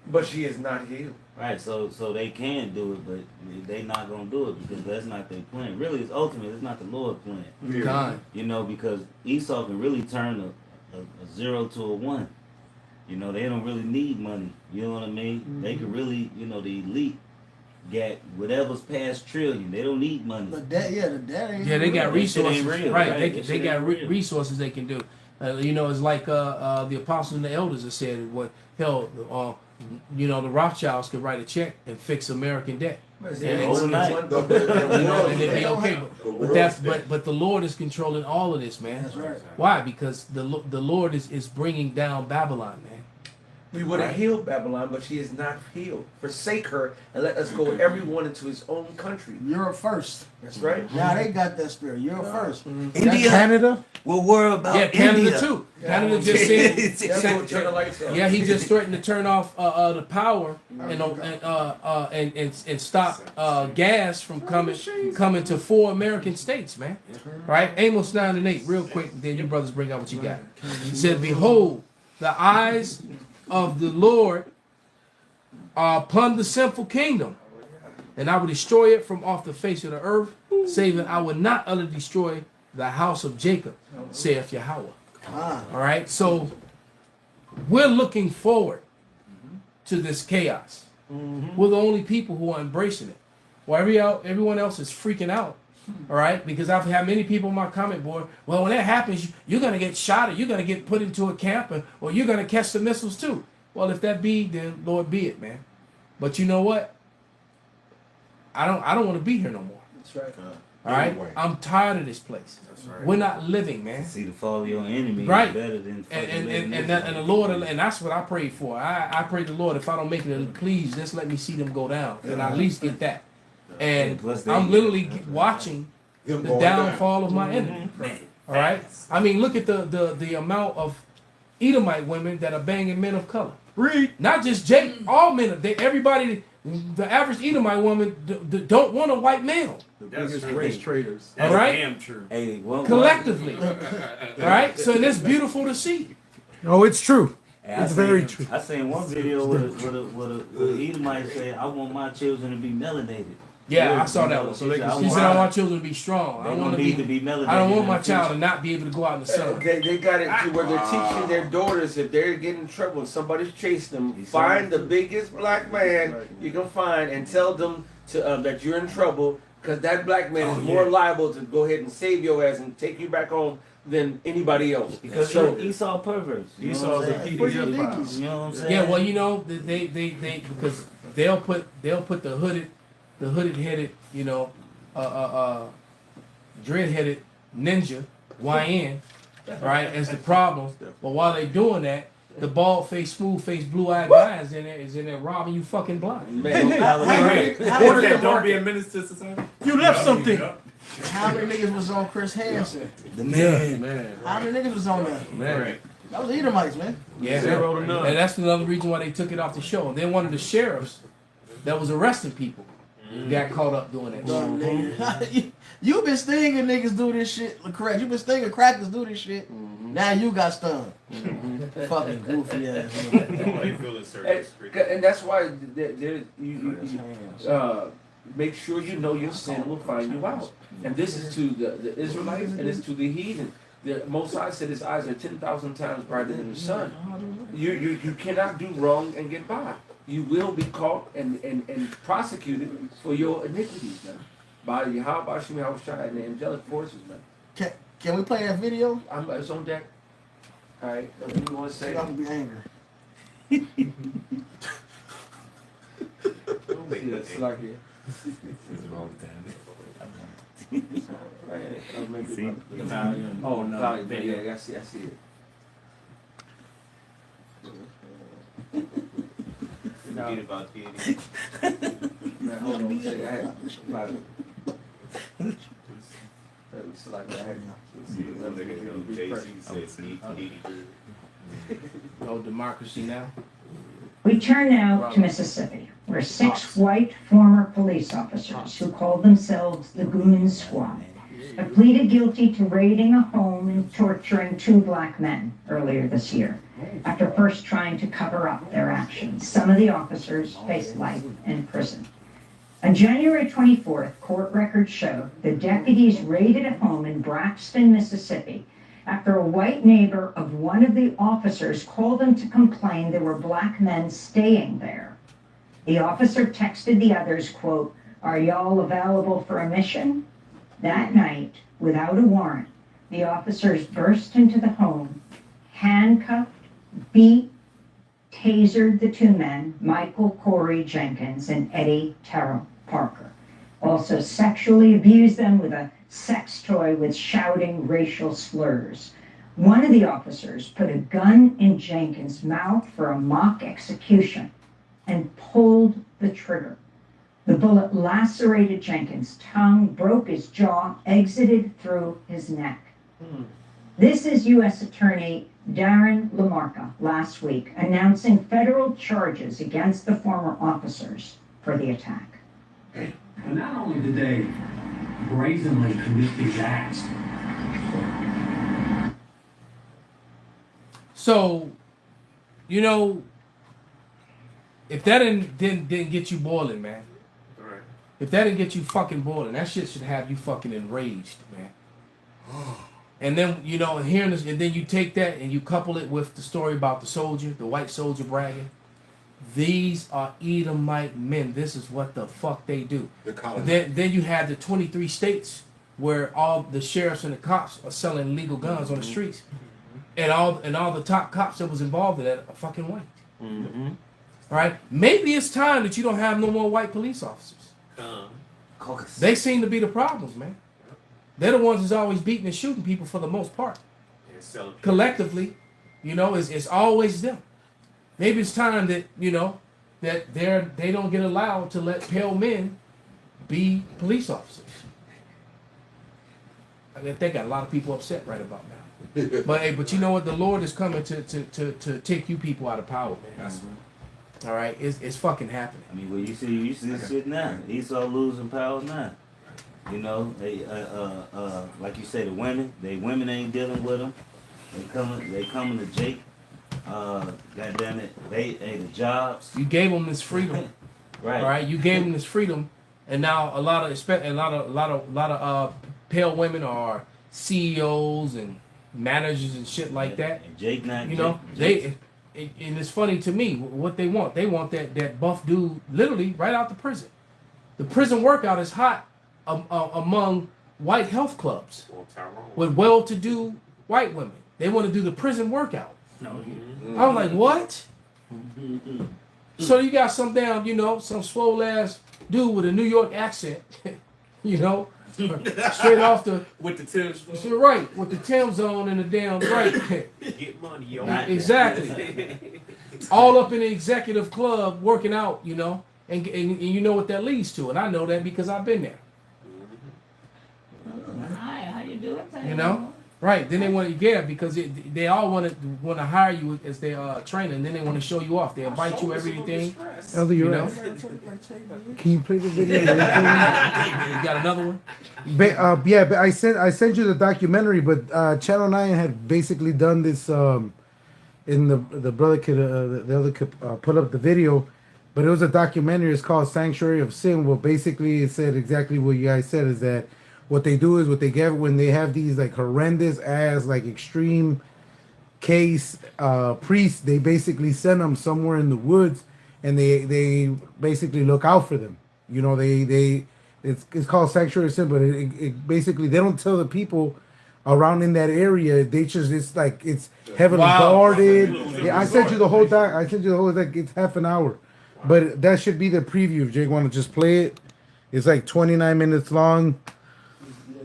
but she is not healed. Right, so they can do it, but they not gonna do it because that's not their plan. Really, it's ultimate. It's not the Lord's plan. God. Because Esau can really turn a 0 to a 1. They don't really need money. You know what I mean? Mm-hmm. They can really, the elite get whatever's past trillion. They don't need money. The debt ain't they got resources. Real, right. They got resources they can do. It's like the apostles and the elders have said, the Rothschilds could write a check and fix American debt. And it'd be okay. But the Lord is controlling all of this, man. That's right. Why? Because the Lord is bringing down Babylon, man. We would have Right. healed Babylon, but she is not healed. Forsake her and let us go everyone into his own country. Europe first. That's right. Now they got that spirit. Europe first. India, Canada. we'll worry about Yeah, Canada India. too. Canada just said, That's turn the lights off. yeah, he just threatened to turn off the power and stop gas from coming to 4 American states, man. Right? Amos 9:8, real quick. Then you brothers bring out what you got. He said, "Behold, the eyes of the Lord are upon the sinful kingdom, and I will destroy it from off the face of the earth, save that I will not utterly destroy the house of Jacob, saith Yahweh." All right, so we're looking forward to this chaos. We're the only people who are embracing it. While everyone else is freaking out. All right, because I've had many people on my comment board. Well, when that happens, you're gonna get shot, or you're gonna get put into a camp, or you're gonna catch the missiles too. Well, if that be, then Lord be it, man. But you know what? I don't want to be here no more. That's right. All right, I'm tired of this place. We're not living, man. See the fall of your enemy is Right. better than fucking And living this the life. Lord, and that's what I prayed for. I prayed the Lord, if I don't make it, please just let me see them go down, and I at least get that. And Plus I'm literally watching the downfall of my enemy. All right. I mean, look at the amount of Edomite women that are banging men of color. Read. Not just Jake, all men. Everybody, the average Edomite woman don't want a white male. That's true. Race traders. All right. Damn true. Hey, Collectively. All right. So it's beautiful to see. Oh, it's true. Hey, I It's very seen- true. I seen one video where the Edomite said, "I want my children to be melanated." Yeah, I saw that one. So they can She said, "I want children to be strong. I They want don't need to be melanated. I don't want my in the child future." to not be able to go out in the sun." They got it to where they're teaching their daughters if they're getting in trouble and somebody's chasing them, find the biggest black man you can find and tell them to that you're in trouble because that black man is more liable to go ahead and save your ass and take you back home than anybody else. Because So Esau perverts. You know Esau's what I'm a saying? PD. You know what I'm saying? Yeah, well, you know, they because they'll put the hooded headed, you know, dread headed ninja YN, right, as the problem. But while they doing that, the bald faced, smooth faced, blue eyed guy is in there robbing you fucking blind. Man, Don't be a menace to society. You left something. How many niggas was on Chris Hansen? The man. Man. How many niggas was on that? Man. That was Edomites, man. Yeah, Zero to none. and that's another reason why they took it off the show. And then one of the sheriffs that was arresting people got caught up doing that. Nigga. You been stinging niggas do this shit. Correct. You been stinging crackers do this shit. Now you got stung. Fucking goofy ass. Nobody feel it, sir. and that's why make sure you know your sin will find you out. And this is to the Israelites and it's to the heathen. The Most High said his eyes are 10,000 times brighter than the sun. You cannot do wrong and get by. You will be caught and prosecuted for your iniquities, man. By Yahweh Shem Yahushua and the angelic forces, man. Can we play that video? It's on deck. All right, what do you want to say? I'm gonna be angry. It's like it. Oh no! Yeah, I see it. Forget about the Man, hold on a second. I had it's like I had. No democracy now. We turn now to Mississippi, where 6 white former police officers who called themselves the Goon Squad have pleaded guilty to raiding a home and torturing 2 black men earlier this year, after first trying to cover up their actions. Some of the officers faced life in prison. On January 24th, court records show the deputies raided a home in Braxton, Mississippi, after a white neighbor of one of the officers called them to complain there were black men staying there. The officer texted the others, quote, "Are y'all available for a mission?" That night, without a warrant, the officers burst into the home, handcuffed, beat, tasered the 2 men, Michael Corey Jenkins and Eddie Terrell Parker. Also sexually abused them with a sex toy with shouting racial slurs. One of the officers put a gun in Jenkins' mouth for a mock execution and pulled the trigger. The bullet lacerated Jenkins' tongue, broke his jaw, exited through his neck. This is U.S. Attorney Darren LaMarca last week announcing federal charges against the former officers for the attack. And not only did they brazenly commit these acts. So, you know, if that didn't get you boiling, man. Right. If that didn't get you fucking boiling, that shit should have you fucking enraged, man. And then, you know, hearing this, and then you take that and you couple it with the story about the soldier, the white soldier bragging. These are Edomite men. This is what the fuck they do. Then you have the 23 states where all the sheriffs and the cops are selling legal guns on the streets. And all the top cops that was involved in that are fucking white. Mm-hmm. All right? Maybe it's time that you don't have no more white police officers. They seem to be the problems, man. They're the ones who's always beating and shooting people for the most part. Collectively, you know, it's always them. Maybe it's time that, you know, that they don't get allowed to let pale men be police officers. I mean, they got a lot of people upset right about now. But hey, but you know what? The Lord is coming to take you people out of power, man. All right, it's fucking happening. I mean, well, you see this shit now. Esau losing power now. You know, they like you say, the women women ain't dealing with them. They coming to Jake. God damn it, the jobs. You gave them this freedom, right? All right, you gave them this freedom, and now a lot of pale women are CEOs and managers and shit like that. And Jake not, you know, and it's funny to me what they want. They want that buff dude literally right out the prison. The prison workout is hot among white health clubs with well-to-do white women. They want to do the prison workout. I'm like, what? So you got some some swole ass dude with a New York accent, you know, straight off the with the Tim's right with the Tim's on and the damn right. Get money, yo. Exactly. All up in the executive club working out, you know, and you know what that leads to, and I know that because I've been there. Hi, how you doing? You know, right? Then they want to because they all want to hire you as their trainer, and then they want to show you off. They invite you everything. Elder, you you're know. right. Can you play the video? You got another one? Yeah, but I sent you the documentary, but Channel 9 had basically done this. In the brother could the other could put up the video, but it was a documentary. It's called Sanctuary of Sin. Well, basically it said exactly what you guys said, is that what they do is what they get when they have these like horrendous ass like extreme case priests. They basically send them somewhere in the woods, and they basically look out for them. You know, it's called Sanctuary of Sin, but it basically they don't tell the people around in that area. They just it's heavily guarded. Yeah, I sent you the whole doc. It's half an hour, but that should be the preview. If Jake want to just play it, it's like 29 minutes long.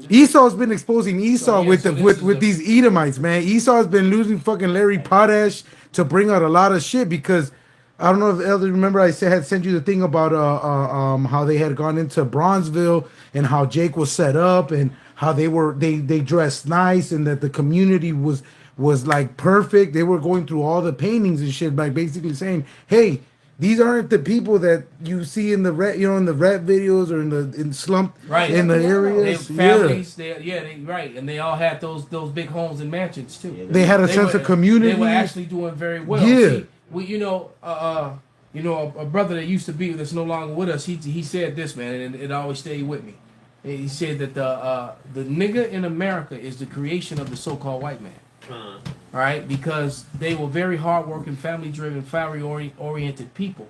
Esau's been exposing Esau with these Edomites, man. Esau's been losing fucking Larry Potash to bring out a lot of shit, because I don't know if Elder remember I had sent you the thing about how they had gone into Bronzeville and how Jake was set up and how they dressed nice and that the community was like perfect. They were going through all the paintings and shit, like basically saying, hey, these aren't the people that you see in the rat videos or in slump in the areas. They families, right, and they all had those big homes and mansions too. They had a sense of community. They were actually doing very well. Yeah. See, a brother that used to be that's no longer with us. He said this, man, and it always stayed with me. He said that the nigga in America is the creation of the so-called white man. All right, because they were very hardworking, family-driven, family-oriented people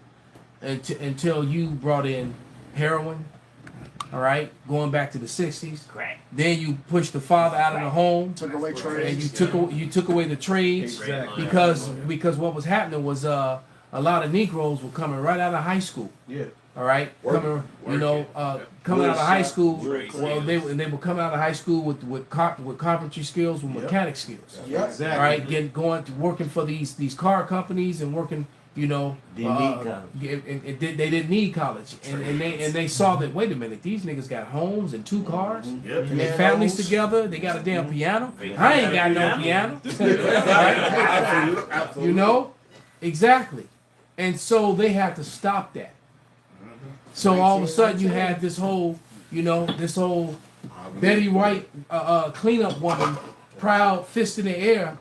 until you brought in heroin. All right, going back to the '60s. Crack. Then you pushed the father out of the home. Took away trades. And you took away the trades. Exactly. Because what was happening was a lot of Negroes were coming right out of high school. Yeah. All right, coming out of high school. Well, they would come out of high school with carpentry skills, with mechanic skills. Yep. Exactly. All right, going to working for these car companies and working. They didn't need college, and they saw that. Wait a minute, these niggas got homes and 2 cars, and their families together. They got a damn piano. I ain't got no piano. You know, exactly, and so they had to stop that. So all of a sudden you had this whole Betty White cleanup woman, proud fist in the air.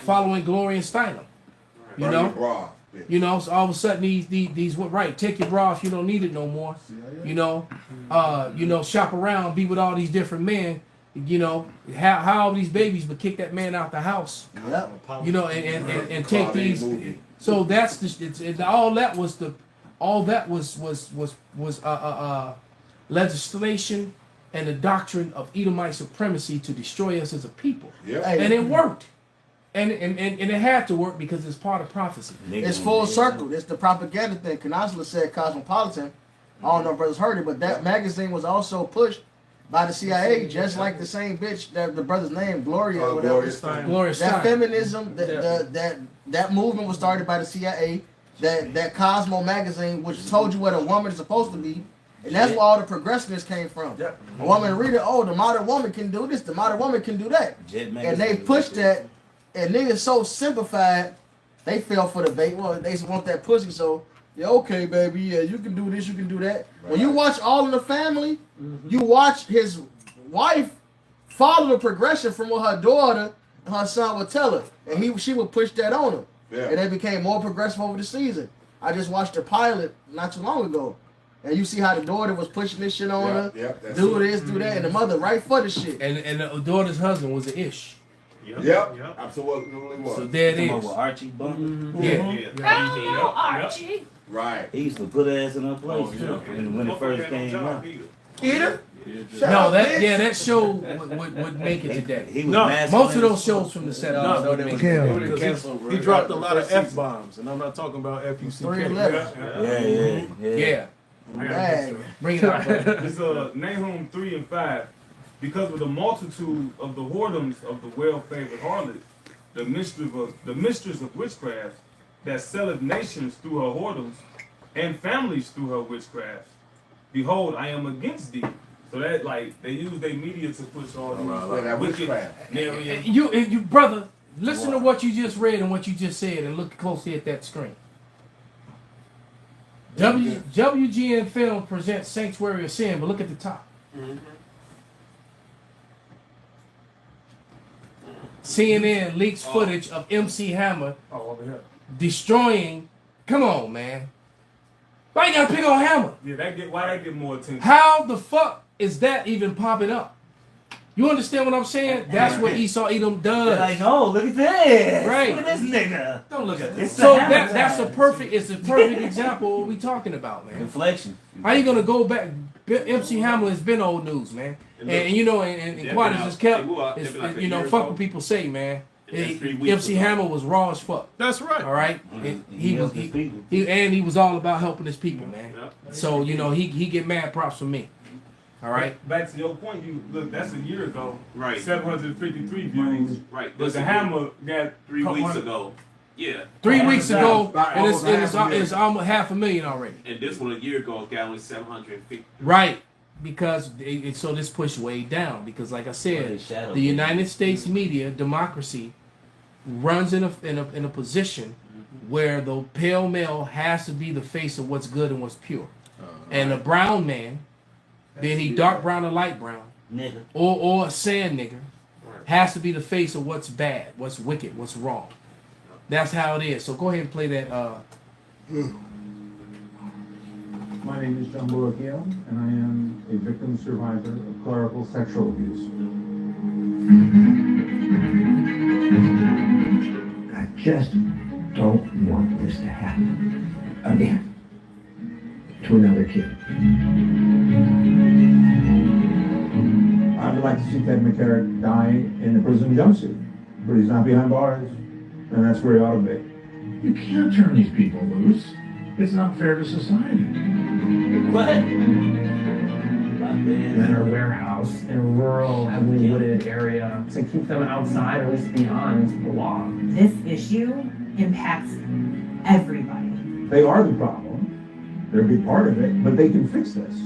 Following Gloria Steinem. So all of a sudden these take your bra if you don't need it no more. Shop around, be with all these different men. How all these babies would kick that man out the house. And take these. So that's all that was legislation and the doctrine of Edomite supremacy to destroy us as a people. Yep. And it worked. And it had to work because it's part of prophecy. It's full circle. It's the propaganda thing. Canasla said Cosmopolitan. I don't know if brothers heard it, but that magazine was also pushed by the CIA, just like the same bitch that the brother's name, Gloria or whatever. Gloria Steinem. That feminism, that movement was started by the CIA. That Cosmo magazine, which told you what a woman is supposed to be. And that's where all the progressiveness came from. Yep. A woman read it, the modern woman can do this, the modern woman can do that. And they pushed that, and niggas so simplified, they fell for the bait. Well, they want that pussy, so, okay, baby, you can do this, you can do that. Right. When you watch All in the Family, you watch his wife follow the progression from what her daughter and her son would tell her. And she would push that on him. Yeah. And they became more progressive over the season. I just watched the pilot not too long ago. And you see how the daughter was pushing this shit on her. Do this, do that, and the mother right for the shit. And the daughter's husband was an ish. Yep. Absolutely was. So there it is. Archie Bunker. Yeah. Archie. Right. He used to put her ass in her place when it first came out. Peter? No, that show would make it today. Most of those shows from the 70s. He dropped a lot of F-bombs, and I'm not talking about F-U-C-K. Yeah. Bring it up. It's Nahum 3 and 5. Because of the multitude of the whoredoms of the well-favored harlot, the mistress of witchcraft, that selleth nations through her whoredoms, and families through her witchcraft. Behold, I am against thee. So that they use their media to push all these witchcraft. You brother, listen to what you just read and what you just said, and look closely at that screen. WGN Film presents Sanctuary of Sin, but look at the top. CNN leaks footage of MC Hammer destroying. Come on, man. Why you gotta pick on Hammer? Yeah, why that get more attention? How the fuck is that even popping up? You understand what I'm saying? That's what Esau Edom does. I know. Look at this. Right. Look at this nigga. Don't look at this. So that's a perfect. It's a perfect example of what we talking about, man. Inflection. How you gonna go back? MC Hammer has been old news, man. And Quad just kept, fuck what people say, man. MC Hammer was raw as fuck. That's right. All right. He was all about helping his people, man. So he get mad props from me. All right. Back to your point, that's a year ago. Right. 753 views. Right. But the Hammer got 3 weeks ago. Yeah. 3 weeks ago, and it's almost 500,000 already. And this one a year ago got only 750. Right. Because so this pushed way down. Because like I said, the United States media democracy runs in a position where the pale male has to be the face of what's good and what's pure, and a brown man, then he dark brown or light brown, or a sand nigger, has to be the face of what's bad, what's wicked, what's wrong. That's how it is. So go ahead and play that. My name is John Borghiel, and I am a victim survivor of clerical sexual abuse. I just don't want this to happen again to another kid. I would like to see Ted McCarrick die in the prison he don't see, but he's not behind bars, and that's where he ought to be. You can't turn these people loose. It's not fair to society. What? Men are warehoused in a rural, heavily wooded area to keep them outside, or at least beyond the law. This issue impacts everybody. They are the problem. They're a big part of it, but they can fix this.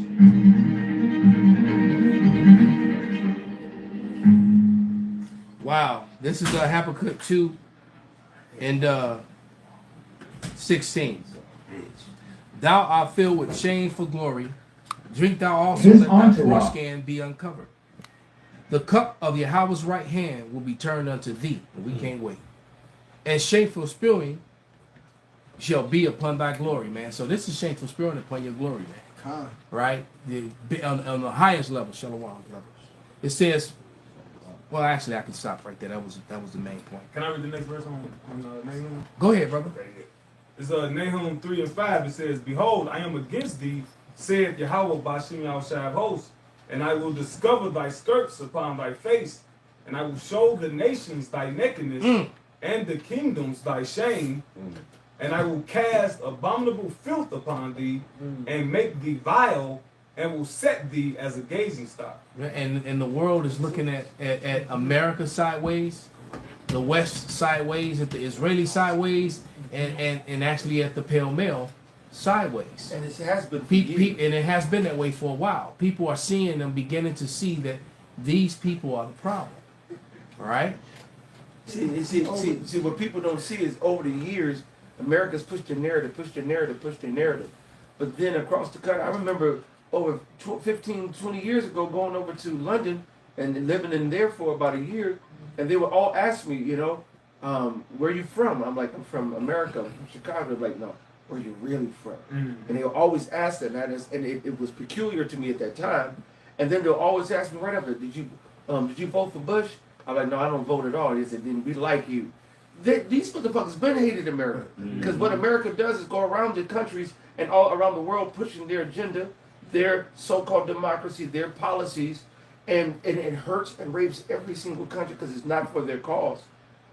Wow, this is Habakkuk 2 and 16. Thou art filled with shameful glory. Drink thou also, His let thy entourage. foreskin be uncovered. The cup of Yahweh's right hand will be turned unto thee. And we can't wait. And shameful spewing shall be upon thy glory, man. So this is shameful spewing upon your glory, man. Right? On the highest level, Shalom level. It says, well, actually, I can stop right there. That was the main point. Can I read the next verse on Nahum? Go ahead, brother. It's Nahum 3 and 5. It says, Behold, I am against thee, saith Yahweh Bashim Yahushua host, and I will discover thy skirts upon thy face, and I will show the nations thy nakedness, and the kingdoms thy shame, and I will cast abominable filth upon thee, and make thee vile, and will set thee as a gazing stock. And the world is looking at America sideways, the West sideways, at the Israeli sideways, and actually at the Pale Male sideways. And it has been and it has been that way for a while. People are seeing them, beginning to see that these people are the problem. All right? See, what people don't see is over the years, America's pushed their narrative. But then across the country, I remember over 15, 20 years ago going over to London and living in there for about a year, and they would all ask me, where are you from? I'm like, I'm from America, I'm from Chicago. They're like, no, where are you really from? And they would always ask that, and it was peculiar to me at that time. And then they'll always ask me right after, did you vote for Bush? I'm like, no, I don't vote at all. They said, then we like you. These motherfuckers been hated America, because what America does is go around the countries and all around the world pushing their agenda, their so-called democracy, their policies, and it hurts and rapes every single country because it's not for their cause.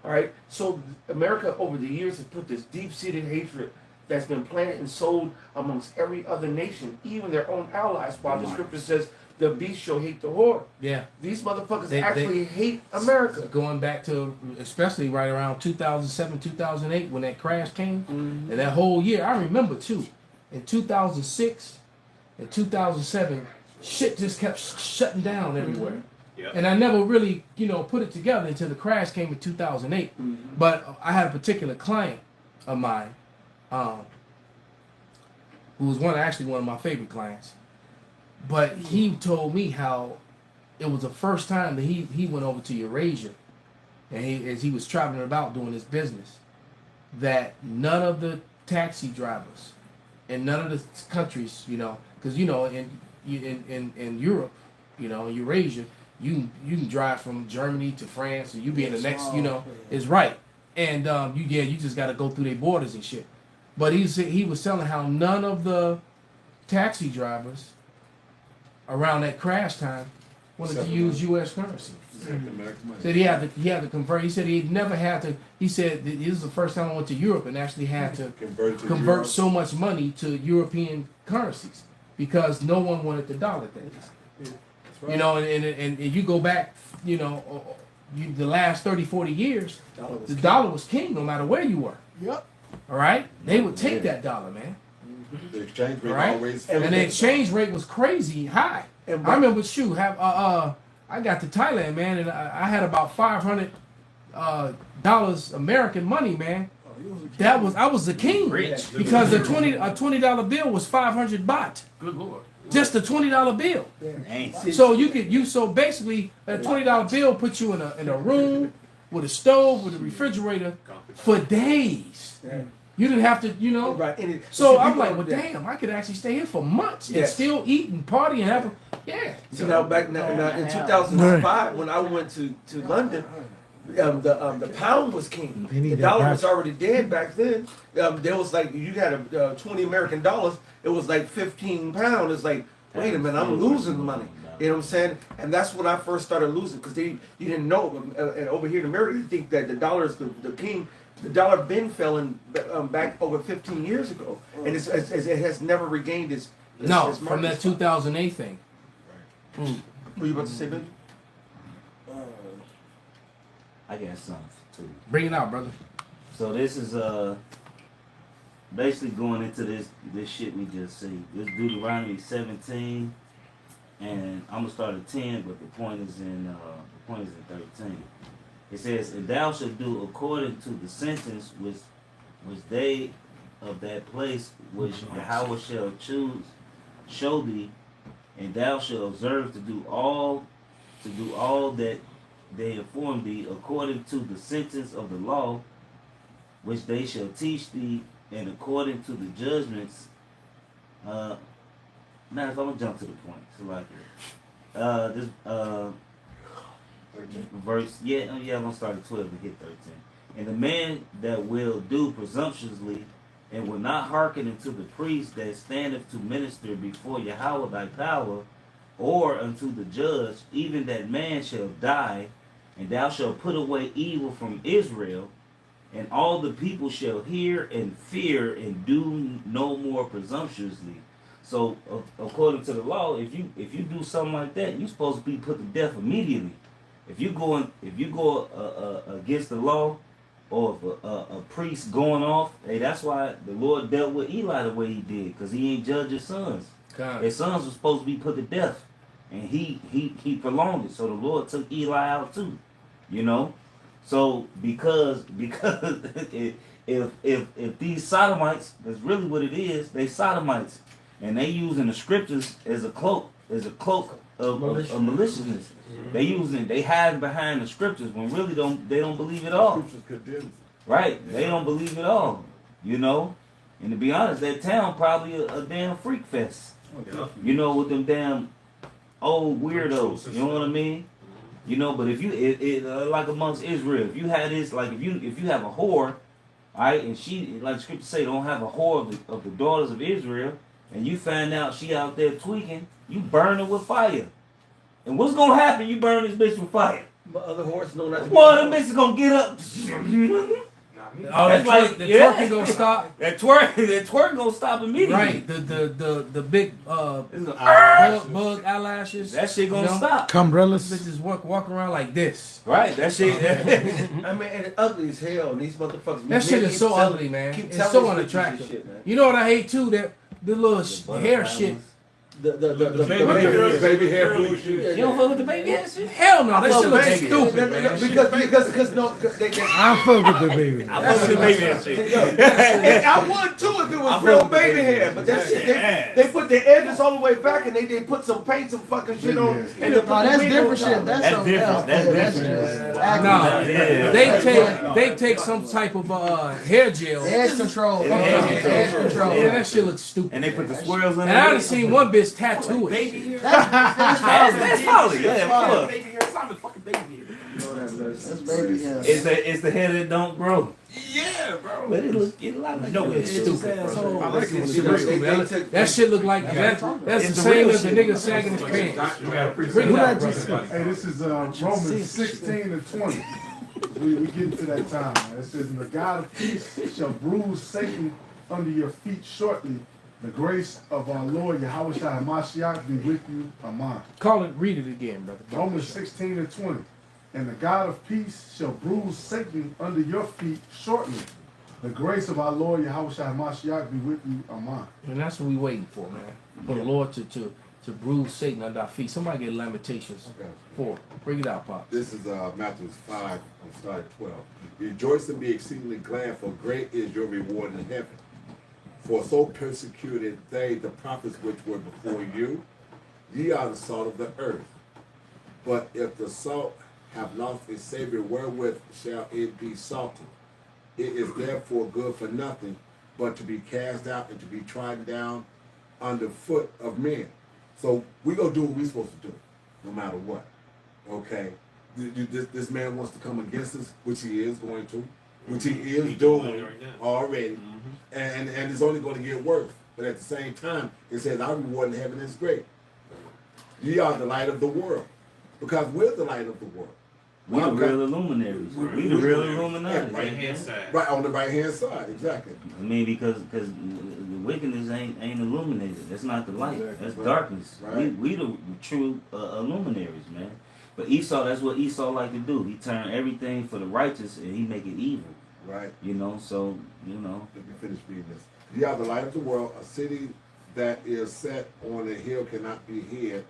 All right. So America over the years has put this deep-seated hatred that's been planted and sold amongst every other nation, even their own allies. While the scripture says the beast shall hate the whore. Yeah. These motherfuckers actually hate America. Going back to, especially right around 2007, 2008, when that crash came, and that whole year, I remember too, in 2006 and 2007, shit just kept shutting down everywhere. And I never really, put it together until the crash came in 2008. But I had a particular client of mine, who was one of my favorite clients. But he told me how it was the first time that he went over to Eurasia, and as he was traveling about doing his business, that none of the taxi drivers in none of the countries, because in Europe, in Eurasia, you can drive from Germany to France, and you be in the next, is right, and you just got to go through their borders and shit. But he was telling how none of the taxi drivers around that crash time wanted to use U.S. currency. Said he had to convert. He said he never had to. He said this is the first time I went to Europe and actually had to convert so much money to European currencies because no one wanted the dollar days. Right. And you go back, the last 30, 40 years, the dollar was king no matter where you were. Yep. All right? They would take that dollar, man. The exchange rate always... And the exchange rate was crazy high. I remember, I got to Thailand, man, and I had about $500 American money, man. I was the king. Rich. Because a $20 bill was 500 baht. Good Lord. Just a $20 bill. So basically that $20 bill put you in a room with a stove, with a refrigerator for days. You didn't have to, Right. So I'm like, well, damn, I could actually stay here for months and still eat and party and have So now in 2005, when I went to London, the pound was king. The dollar was already dead back then. There was like, you had 20 American dollars. It was like 15 pounds. It's like, wait a minute, I'm losing money. You know what I'm saying? And that's when I first started losing because you didn't know. And over here in America, you think that the dollar is the king. The dollar been fell in back over 15 years ago, and it has never regained its No, its from market that spot. 2008 thing. Mm. What you about to say, Ben? I got something too. Bring it out, brother. So this is basically going into this shit we just see. This Deuteronomy 17, and I'm gonna start at 10, but the point is in 13. It says, "And thou shalt do according to the sentence which they of that place which Yahweh shall show thee, and thou shalt observe to do all that they inform thee according to the sentence of the law which they shall teach thee, and according to the judgments." Now, if I'm gonna jump to the point, so like this verse, I'm gonna start at 12 and hit 13. "And the man that will do presumptuously, and will not hearken unto the priest that standeth to minister before Yahweh thy power, or unto the judge, even that man shall die, and thou shalt put away evil from Israel, and all the people shall hear and fear, and do no more presumptuously." So, according to the law, if you do something like that, you're supposed to be put to death immediately. If you go against the law, or if a priest going off, hey, that's why the Lord dealt with Eli the way he did, because he ain't judged his sons. His sons were supposed to be put to death, and he prolonged it. So the Lord took Eli out too, you know. So because if these sodomites, that's really what it is, they sodomites, and they using the scriptures as a cloak of maliciousness. They hide behind the scriptures when really they don't believe it all. Right? They don't believe it all. You know? And to be honest, that town probably a damn freak fest. You know, with them damn old weirdos. You know what I mean? You know, but if you like amongst Israel, if you had this, like if you have a whore, right, and she, like the scripture say, don't have a whore of the daughters of Israel, and you find out she out there tweaking, you burn her with fire. And what's gonna happen? You burn this bitch with fire. But other horses know not to. One of them bitches gonna get up. Oh, the twerking gonna stop. That twerk gonna stop immediately. Right. The big bug eyelashes. That shit gonna stop. Cumbrellas. Bitches walk around like this. Right. That shit. I mean, and it's ugly as hell. And these motherfuckers. That shit is so ugly, man. It's so unattractive. Shit, man. You know what I hate too? That the little hair shit. The baby hair bullshit. You don't fuck with the baby hair shit? Hell no, that shit looks stupid, man. Because I fuck with the baby. I fuck with the baby hair shit. And I would too if it was real baby hair. But that shit, they put the edges all the way back and they put some paint, some fucking shit on. And that's different shit. That's something else. That's different. No, they take some type of hair gel. Edge control. Edge control. Yeah, that shit looks stupid. And they put the swirls in And I done seen one bitch tattoo it. That's folly. Yeah, fuck. Baby hair. It's not even fucking baby hair. That's baby hair. It's the hair that don't grow. Yeah, bro. But it looks a lot like No, it's stupid. I like it when That shit look like that's the same as the nigga sagging his pants. Bring it out, brother. Hey, this is Romans 16 and 20. We get to that time. Man. It says, "And the God of peace shall bruise Satan under your feet shortly. The grace of our Lord Yahweh Mashiach be with you. Amen." Read it again, brother. Romans 16 and 20. "And the God of peace shall bruise Satan under your feet shortly. The grace of our Lord Yahweh Mashiach be with you. Amen." And that's what we waiting for, man. For the Lord to bruise Satan under our feet. Somebody get Lamentations 4. Bring it out, Pop. This is Matthew 5, I'm starting 12. "Rejoice and be exceedingly glad, for great is your reward in heaven. For so persecuted they the prophets which were before you. Ye are the salt of the earth. But if the salt have lost its savor, wherewith shall it be salted? It is therefore good for nothing, but to be cast out and to be trodden down under foot of men." So we gonna do what we supposed to do, no matter what. Okay? This man wants to come against us, which he is going to, which he is doing already, and it's only going to get worse. But at the same time, it says our reward in heaven is great. Ye are the light of the world, because we're the light of the world. We the real illuminaries. We the real Illuminati. Right hand side. Right on the right hand side, exactly. I mean, because the wickedness ain't illuminated. That's not the light. That's darkness. Right. We the true illuminaries, man. But Esau, that's what Esau like to do. He turn everything for the righteous and he make it evil. Right. You know, so you know. Let me finish reading this. You are the light of the world. A city that is set on a hill cannot be hid.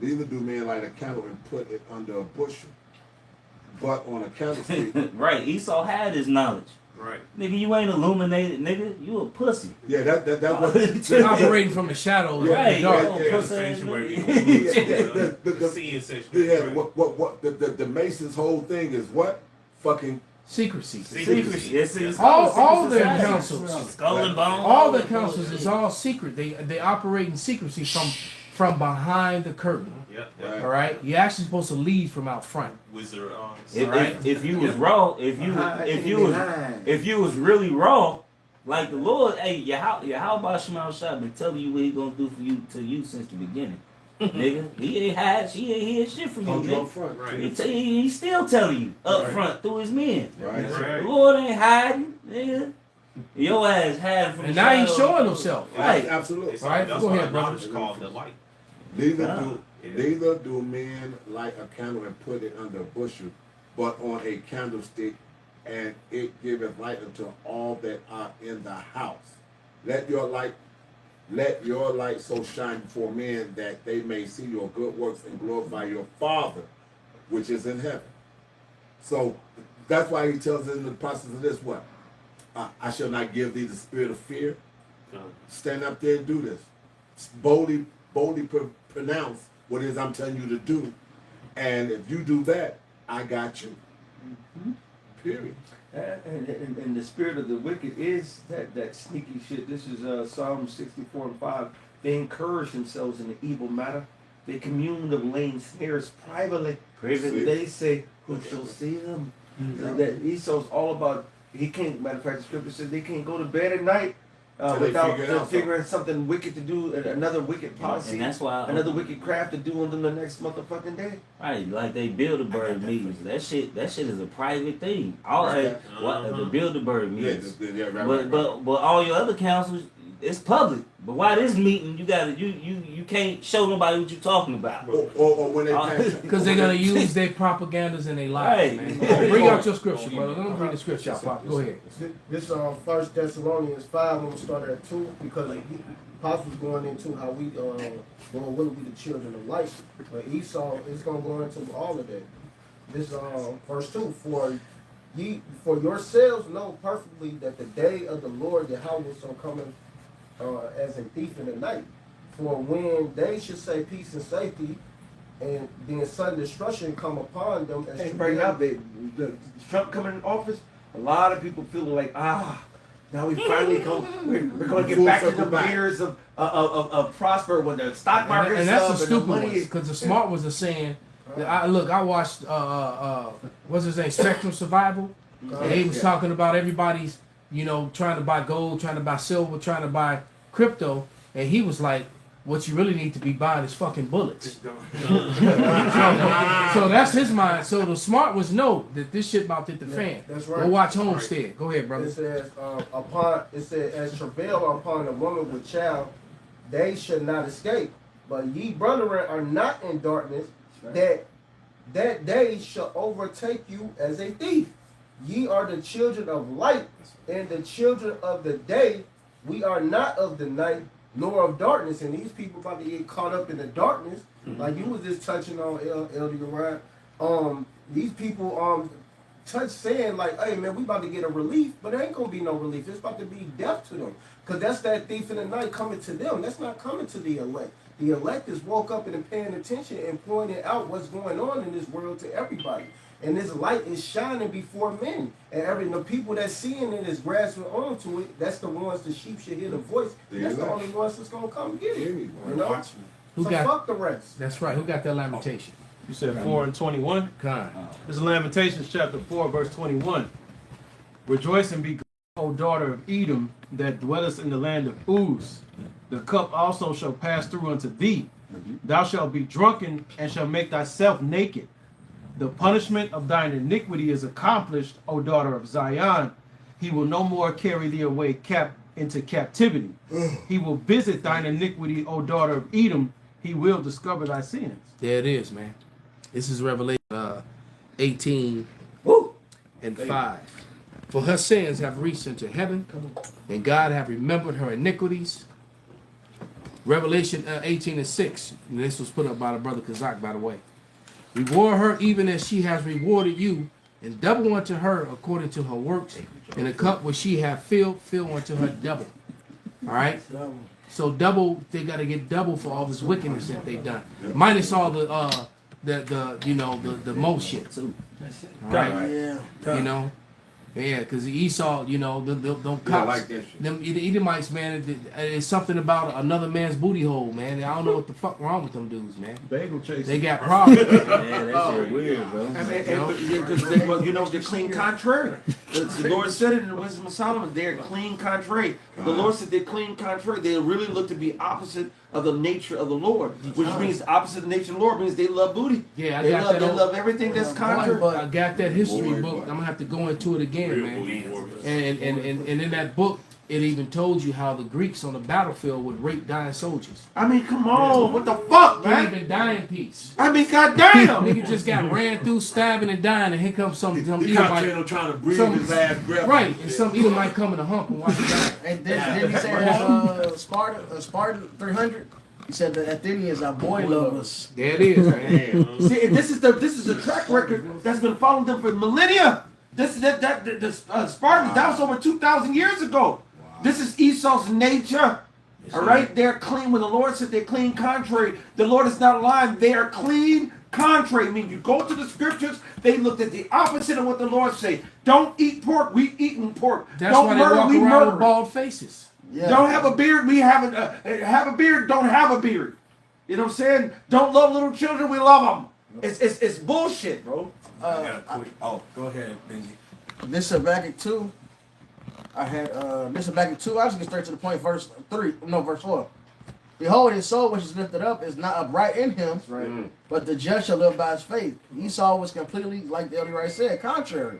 Neither do men light a candle and put it under a bushel, but on a candlestick. Right. Esau had his knowledge. Right. Nigga, you ain't illuminated, nigga. You a pussy. Yeah, that was operating from the shadows. Right. The Masons' whole thing is what? Fucking secrecy. Secrecy. All their councils. Skull and bone. All their councils is all secret. They operate in secrecy from behind the curtain. Yep. All right. You're actually supposed to lead from out front. Wizard. If you was raw, if you was really raw, like the Lord, hey, Yahweh Shema Shah been telling you what he gonna do for you to you since the beginning. Nigga, he ain't hide shit from you, nigga. Right. He's still telling you up front through his men. Right. The Lord ain't hiding, nigga. Your ass hiding from And the now he's shadow. showing himself. Right. Absolutely. All right, That's go why ahead, brother. knowledge called the light. Neither do men light a candle and put it under a bushel, but on a candlestick, and it giveth light unto all that are in the house. Let your light so shine before men that they may see your good works and glorify your Father which is in heaven. So that's why he tells us in the process of this, what? I shall not give thee the spirit of fear. Stand up there and do this. Boldly pronounce what it is I'm telling you to do. And if you do that, I got you. Period. And the spirit of the wicked is that sneaky shit. This is Psalm 64:5. They encourage themselves in the evil matter. They commune of laying snares privately. They say, who shall see them? That Esau's all about, he can't, matter of fact, the scripture says they can't go to bed at night without figuring something wicked to do, another wicked policy, and that's why another wicked craft to do on the next motherfucking day. Right, like they Bilderberg meetings. That shit is a private thing. All the Bilderberg meetings. But all your other councils, it's public. But why this meeting, you can't show nobody what you're talking about. Or when they because they're gonna use their propagandas in their lives, Right. man. Bring out your scripture, brother. Let me bring the scripture out, Pop. Go ahead. This 1 Thessalonians 5, I'm gonna start at 2 because Apostle's going into how we will be the children of light. But Esau is gonna go into all of that. This verse 2, for yourselves know perfectly that the day of the Lord Yahweh shall come as a thief in the night. For when they should say peace and safety, and then sudden destruction come upon them. As right now, the Trump coming in office, a lot of people feeling like, now we finally we're going to get back to the years of prosper when the stock market and that's the and stupid money ones, because the smart ones are saying, I watched what's his name, Spectrum Survival, and he was talking about everybody's trying to buy gold, trying to buy silver, trying to buy crypto, and he was like, what you really need to be buying is fucking bullets. So that's his mind. So the smart ones know that this shit about to hit the fan. That's right. Go watch Homestead. Go ahead, brother. It says, as travail upon a woman with child, they should not escape. But ye brethren are not in darkness, that day shall overtake you as a thief. Ye are the children of light and the children of the day. We are not of the night nor of darkness. And these people about to get caught up in the darkness, like you was just touching on, Elder Uriah. These people saying like, hey man, we about to get a relief, but there ain't gonna be no relief. It's about to be death to them, because that's that thief in the night coming to them. That's not coming to the elect. The elect is woke up and paying attention and pointing out what's going on in this world to everybody. And this light is shining before men. And the people that's seeing it is grasping onto it. That's the ones the sheep should hear the voice. That's the only ones that's going to come get it. You know? Fuck the rest. That's right. Who got that lamentation? You said 4 and 21? This is Lamentations chapter 4, verse 21. Rejoice and be glad, O daughter of Edom, that dwellest in the land of Uz. The cup also shall pass through unto thee. Thou shalt be drunken and shalt make thyself naked. The punishment of thine iniquity is accomplished, O daughter of Zion. He will no more carry thee away into captivity. He will visit thine iniquity, O daughter of Edom. He will discover thy sins. There it is, man. This is Revelation 18 and 5. For her sins have reached into heaven, and God have remembered her iniquities. Revelation 18 and 6. And this was put up by the brother Kazak, by the way. Reward her even as she has rewarded you, and double unto her according to her works. And the cup which she hath filled, fill unto her double. All right? So double, they got to get double for all this wickedness that they've done. Minus all the most shit. All right? Yeah. You know? Yeah, because Esau, you know, them cops, like that shit. them Edomites, man, it's something about another man's booty hole, man. I don't know what the fuck wrong with them dudes, man. Bagel chasing. They got problems. Yeah, that shit weird, bro. They're clean contrary. The Lord said it in the Wisdom of Solomon. They're clean contrary. The Lord said they're clean contrary. They really look to be opposite of the nature of the Lord, which means opposite of the nature of the Lord means they love booty. Yeah, they love everything that's contrary. I got that history book. I'm gonna have to go into it again, man. And in that book, it even told you how the Greeks on the battlefield would rape dying soldiers. I mean, come on, what the fuck, man? They even die in peace. I mean, goddamn. Nigga just got ran through, stabbing and dying, and here comes some Edomite trying to breathe his last breath. Right, and some Edomite coming to hump and watch it die. And then he said Spartan 300. He said the Athenians are boy lovers. There it is, man. See, this is the track record that's been following them for millennia. The Spartans, that was over 2,000 years ago. This is Esau's nature. All right, they're clean. When the Lord said they're clean contrary, the Lord is not lying. They are clean contrary. I mean, you go to the scriptures, they looked at the opposite of what the Lord say. Don't eat pork, we eating pork. That's don't why murder, they walk we around murder. with bald faces. Yeah. Don't have a beard, we have a beard, don't have a beard. You know what I'm saying? Don't love little children, we love them. It's bullshit, bro. Go ahead, Benji. This Habakkuk 2. I had this Habakkuk 2. I just get straight to the point. Verse 4. Behold, his soul which is lifted up is not upright in him, but the just shall live by his faith. Esau was completely, like the elder right said, contrary.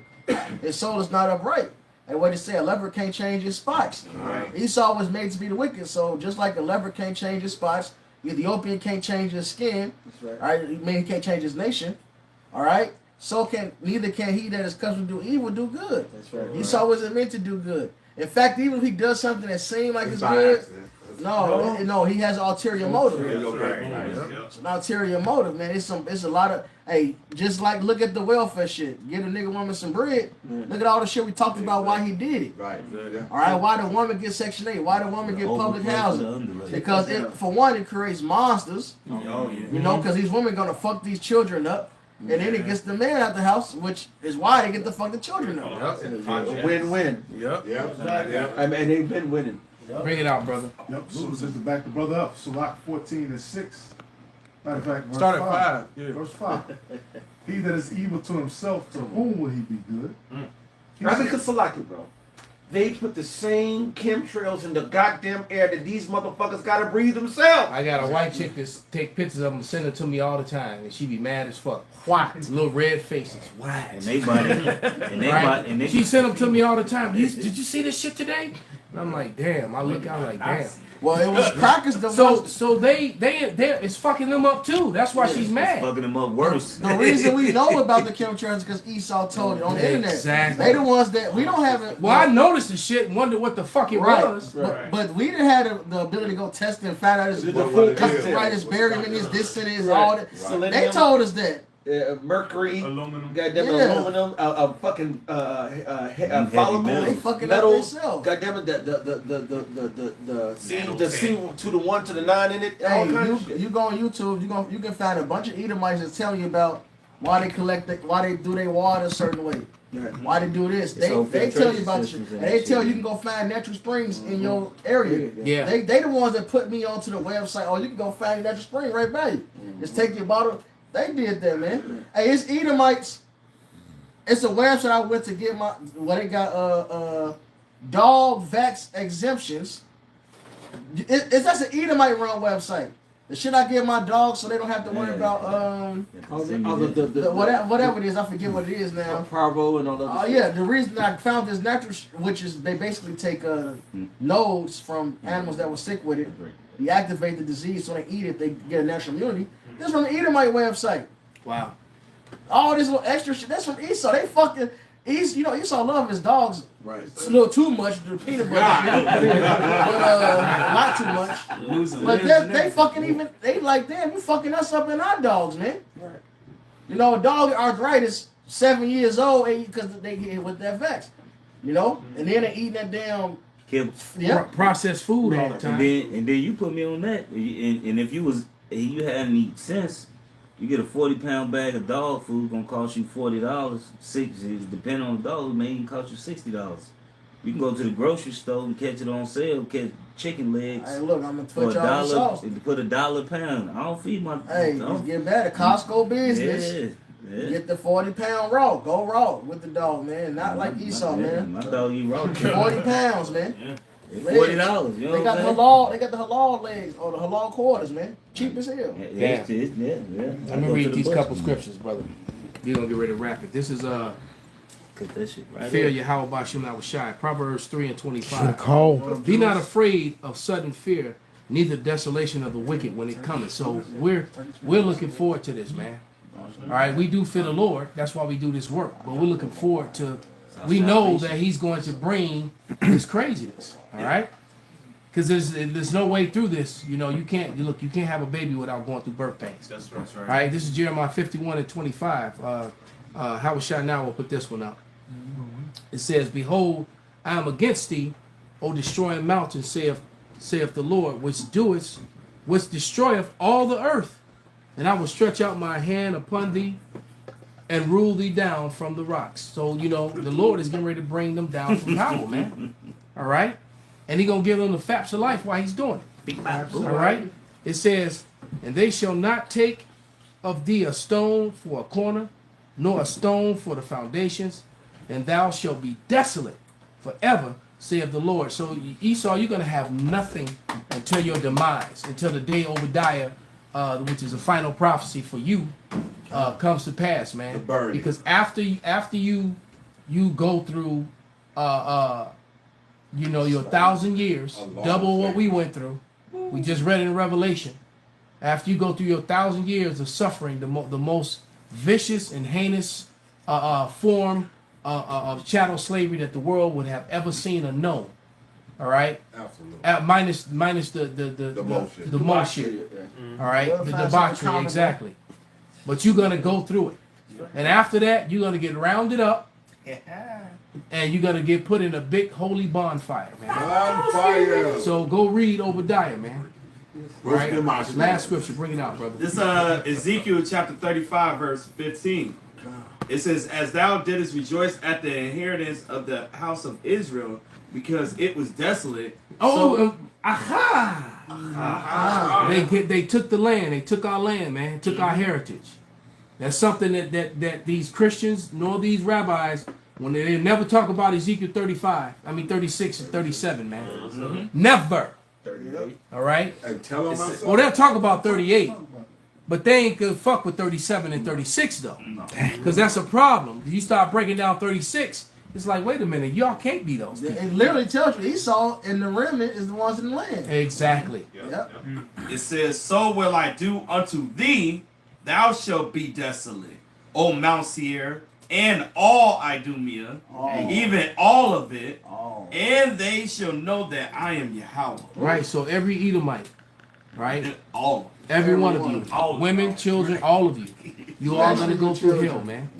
His soul is not upright. And what it said, a leopard can't change his spots. Esau was made to be the wicked, so just like a leopard can't change his spots, Ethiopian can't change his skin. All right, he can't change his nation. All right. So neither can he that is accustomed to do evil do good. That's right. Esau wasn't meant to do good. In fact, even if he does something that seems like it's good, no, he has an ulterior motive. It's an ulterior motive, man. It's a lot of just like look at the welfare shit. Give a nigga woman some bread. Look at all the shit we talked about why he did it. Right. All right, why the woman get Section 8? Why the woman get public housing? Because for one, it creates monsters. You know, because these women gonna fuck these children up. And then it gets the man out the house, which is why they get to fuck the children up. Win-win. Yep. I mean, they've been winning. Bring it out, brother. Yep. So just to back the brother up, Sirach 14 and 6. Matter of fact, verse Start at 5. 5. Yeah. Verse 5. He that is evil to himself, to whom will he be good? I think it's lucky, bro. They put the same chemtrails in the goddamn air that these motherfuckers gotta breathe themselves. I got a white chick that take pictures of them and send it to me all the time, and she be mad as fuck. White, little red faces. White. And they bought it. And they she sent them to me all the time. Did you see this shit today? And I'm like, damn. I look out like, damn. Well, it was crackers. So they it's fucking them up too. That's why she's mad. Fucking them up worse. The reason we know about the chemtrails is because Esau told it on the internet. Exactly. They the ones that we don't have it. Well, I noticed the shit and wondered what the fuck it was. But we didn't have the ability to go test it and find out it's copyright, barium in this and this, all that. They told us that. Mercury, aluminum, goddamn aluminum, fucking follicle, metals, goddamn it, the C to the 1 to the 9 in it. Hey, you go on YouTube, you can find a bunch of Edomites that's telling you about why they why they do their water a certain way, why they do this. They tell you about this, and they tell you can go find natural springs in your area. Yeah, they the ones that put me onto the website. Oh, you can go find a natural spring right by you. Just take your bottle. They did that, man. Hey, it's Edomites. It's a website I went to get they got dog vax exemptions. That's an Edomite run website. The shit I give my dogs so they don't have to worry about whatever it is. I forget what it is now. Parvo and all that. Oh yeah, the reason I found this natural, which is they basically take nodes from animals that were sick with it, deactivate the disease, so they eat it, they get a natural immunity. This is from the Edomite website. Wow. All this little extra shit, that's from Esau. They fucking Esau love his dogs. Right. It's a little too much the peanut butter, but not too much. But they fucking they like, damn, you fucking us up in our dogs, man. Right. You know, a dog arthritis, 7 years old, because they get hit with that vex. You know, and then they eating that damn processed food all the time. And then you put me on that, and if you had any sense. You get a 40-pound bag of dog food, gonna cost you $40. Depending on the dog, it may even cost you $60. You can go to the grocery store and catch it on sale, catch chicken legs. Hey, look, I'm gonna put y'all sauce. Put $1 a pound. I don't feed my. Hey, it's getting better. Costco business. Yeah. Get the 40-pound raw. Go raw with the dog, man. Not like Esau, man. My dog eat raw. 40 pounds, man. Yeah. $40. You know they got the halal. They got the halal legs or the halal quarters, man. Cheap as hell. Yeah. Let me read these couple scriptures, brother. You're gonna get ready to wrap it. This is Fear Yahweh Bashim Awashai, Proverbs 3:25. Be not afraid of sudden fear, neither desolation of the wicked when it cometh. So we're looking forward to this, man. All right, we do fear the Lord. That's why we do this work. But we're looking forward to. We know that He's going to bring this craziness. All right, because there's no way through this. You know, you can't have a baby without going through birth pains. That's right. All right, this is Jeremiah 51:25. How shall now will put this one up? It says, "Behold, I am against thee, O destroying mountain, saith the Lord, which destroyeth all the earth, and I will stretch out my hand upon thee, and rule thee down from the rocks." So you know the Lord is getting ready to bring them down from power, man. All right, and He gonna give them the faps of life while He's doing it. All right. It says, "And they shall not take of thee a stone for a corner, nor a stone for the foundations, and thou shalt be desolate forever, saith the Lord." So Esau, you're gonna have nothing until your demise, until the day Obadiah, which is a final prophecy for you, comes to pass, man. Because after you go through your 1,000 years, double what we went through. We just read it in Revelation. After you go through your 1,000 years of suffering, the most vicious and heinous form of chattel slavery that the world would have ever seen or known. All right, absolutely. Minus the bullshit. All right, the debauchery, exactly. But you're gonna go through it, and after that, you're gonna get rounded up, and you're gonna get put in a big holy bonfire, man. Bonfire. So go read Obadiah, man. Right, last scripture, bring it out, brother. This Ezekiel chapter 35, verse 15. It says, "As thou didst rejoice at the inheritance of the house of Israel, because it was desolate." They took the land. They took our land, man. Took our heritage. That's something that these Christians nor these rabbis, when they never talk about Ezekiel 36 and 37, man. Mm-hmm. Never. 38. All right. And tell them. Well, they'll talk about 38. But they ain't gonna fuck with 37 and 36 though, because that's a problem. You start breaking down 36, it's like, wait a minute, y'all can't be those people. It literally tells you Esau and the remnant is the ones in the land. Exactly. Yep. It says, "So will I do unto thee; thou shalt be desolate, O Mount Seir, and all Idumea, and even all of it, and they shall know that I am Yahweh." Right. So every Edomite, right? All. Every one of you, women, children, all of you, you all gonna go through hell, man.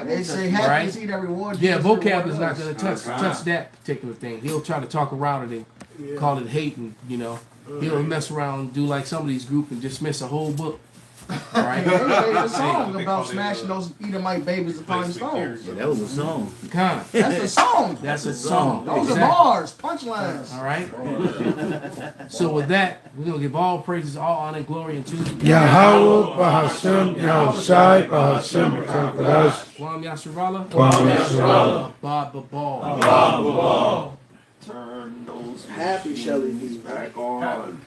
They say happy is he that rewards you. Yeah, vocab is not gonna touch that particular thing. He'll try to talk around it and call it hate, and he'll mess around and do like some of these groups and dismiss a whole book. All right. They made a song about smashing those Edomite babies upon the stones. Yeah, that was a song. That's a song. That's a song. Those are bars, punchlines. All right. So with that, we're gonna give all praises, all honor, and glory unto Yahweh, Bahashem, Yahushai, Bahashem, Kadosh. Kwam Yasharala. Kwam Yasharala. Bob Babal. Bob Babal. Turn those happy Shelly back on.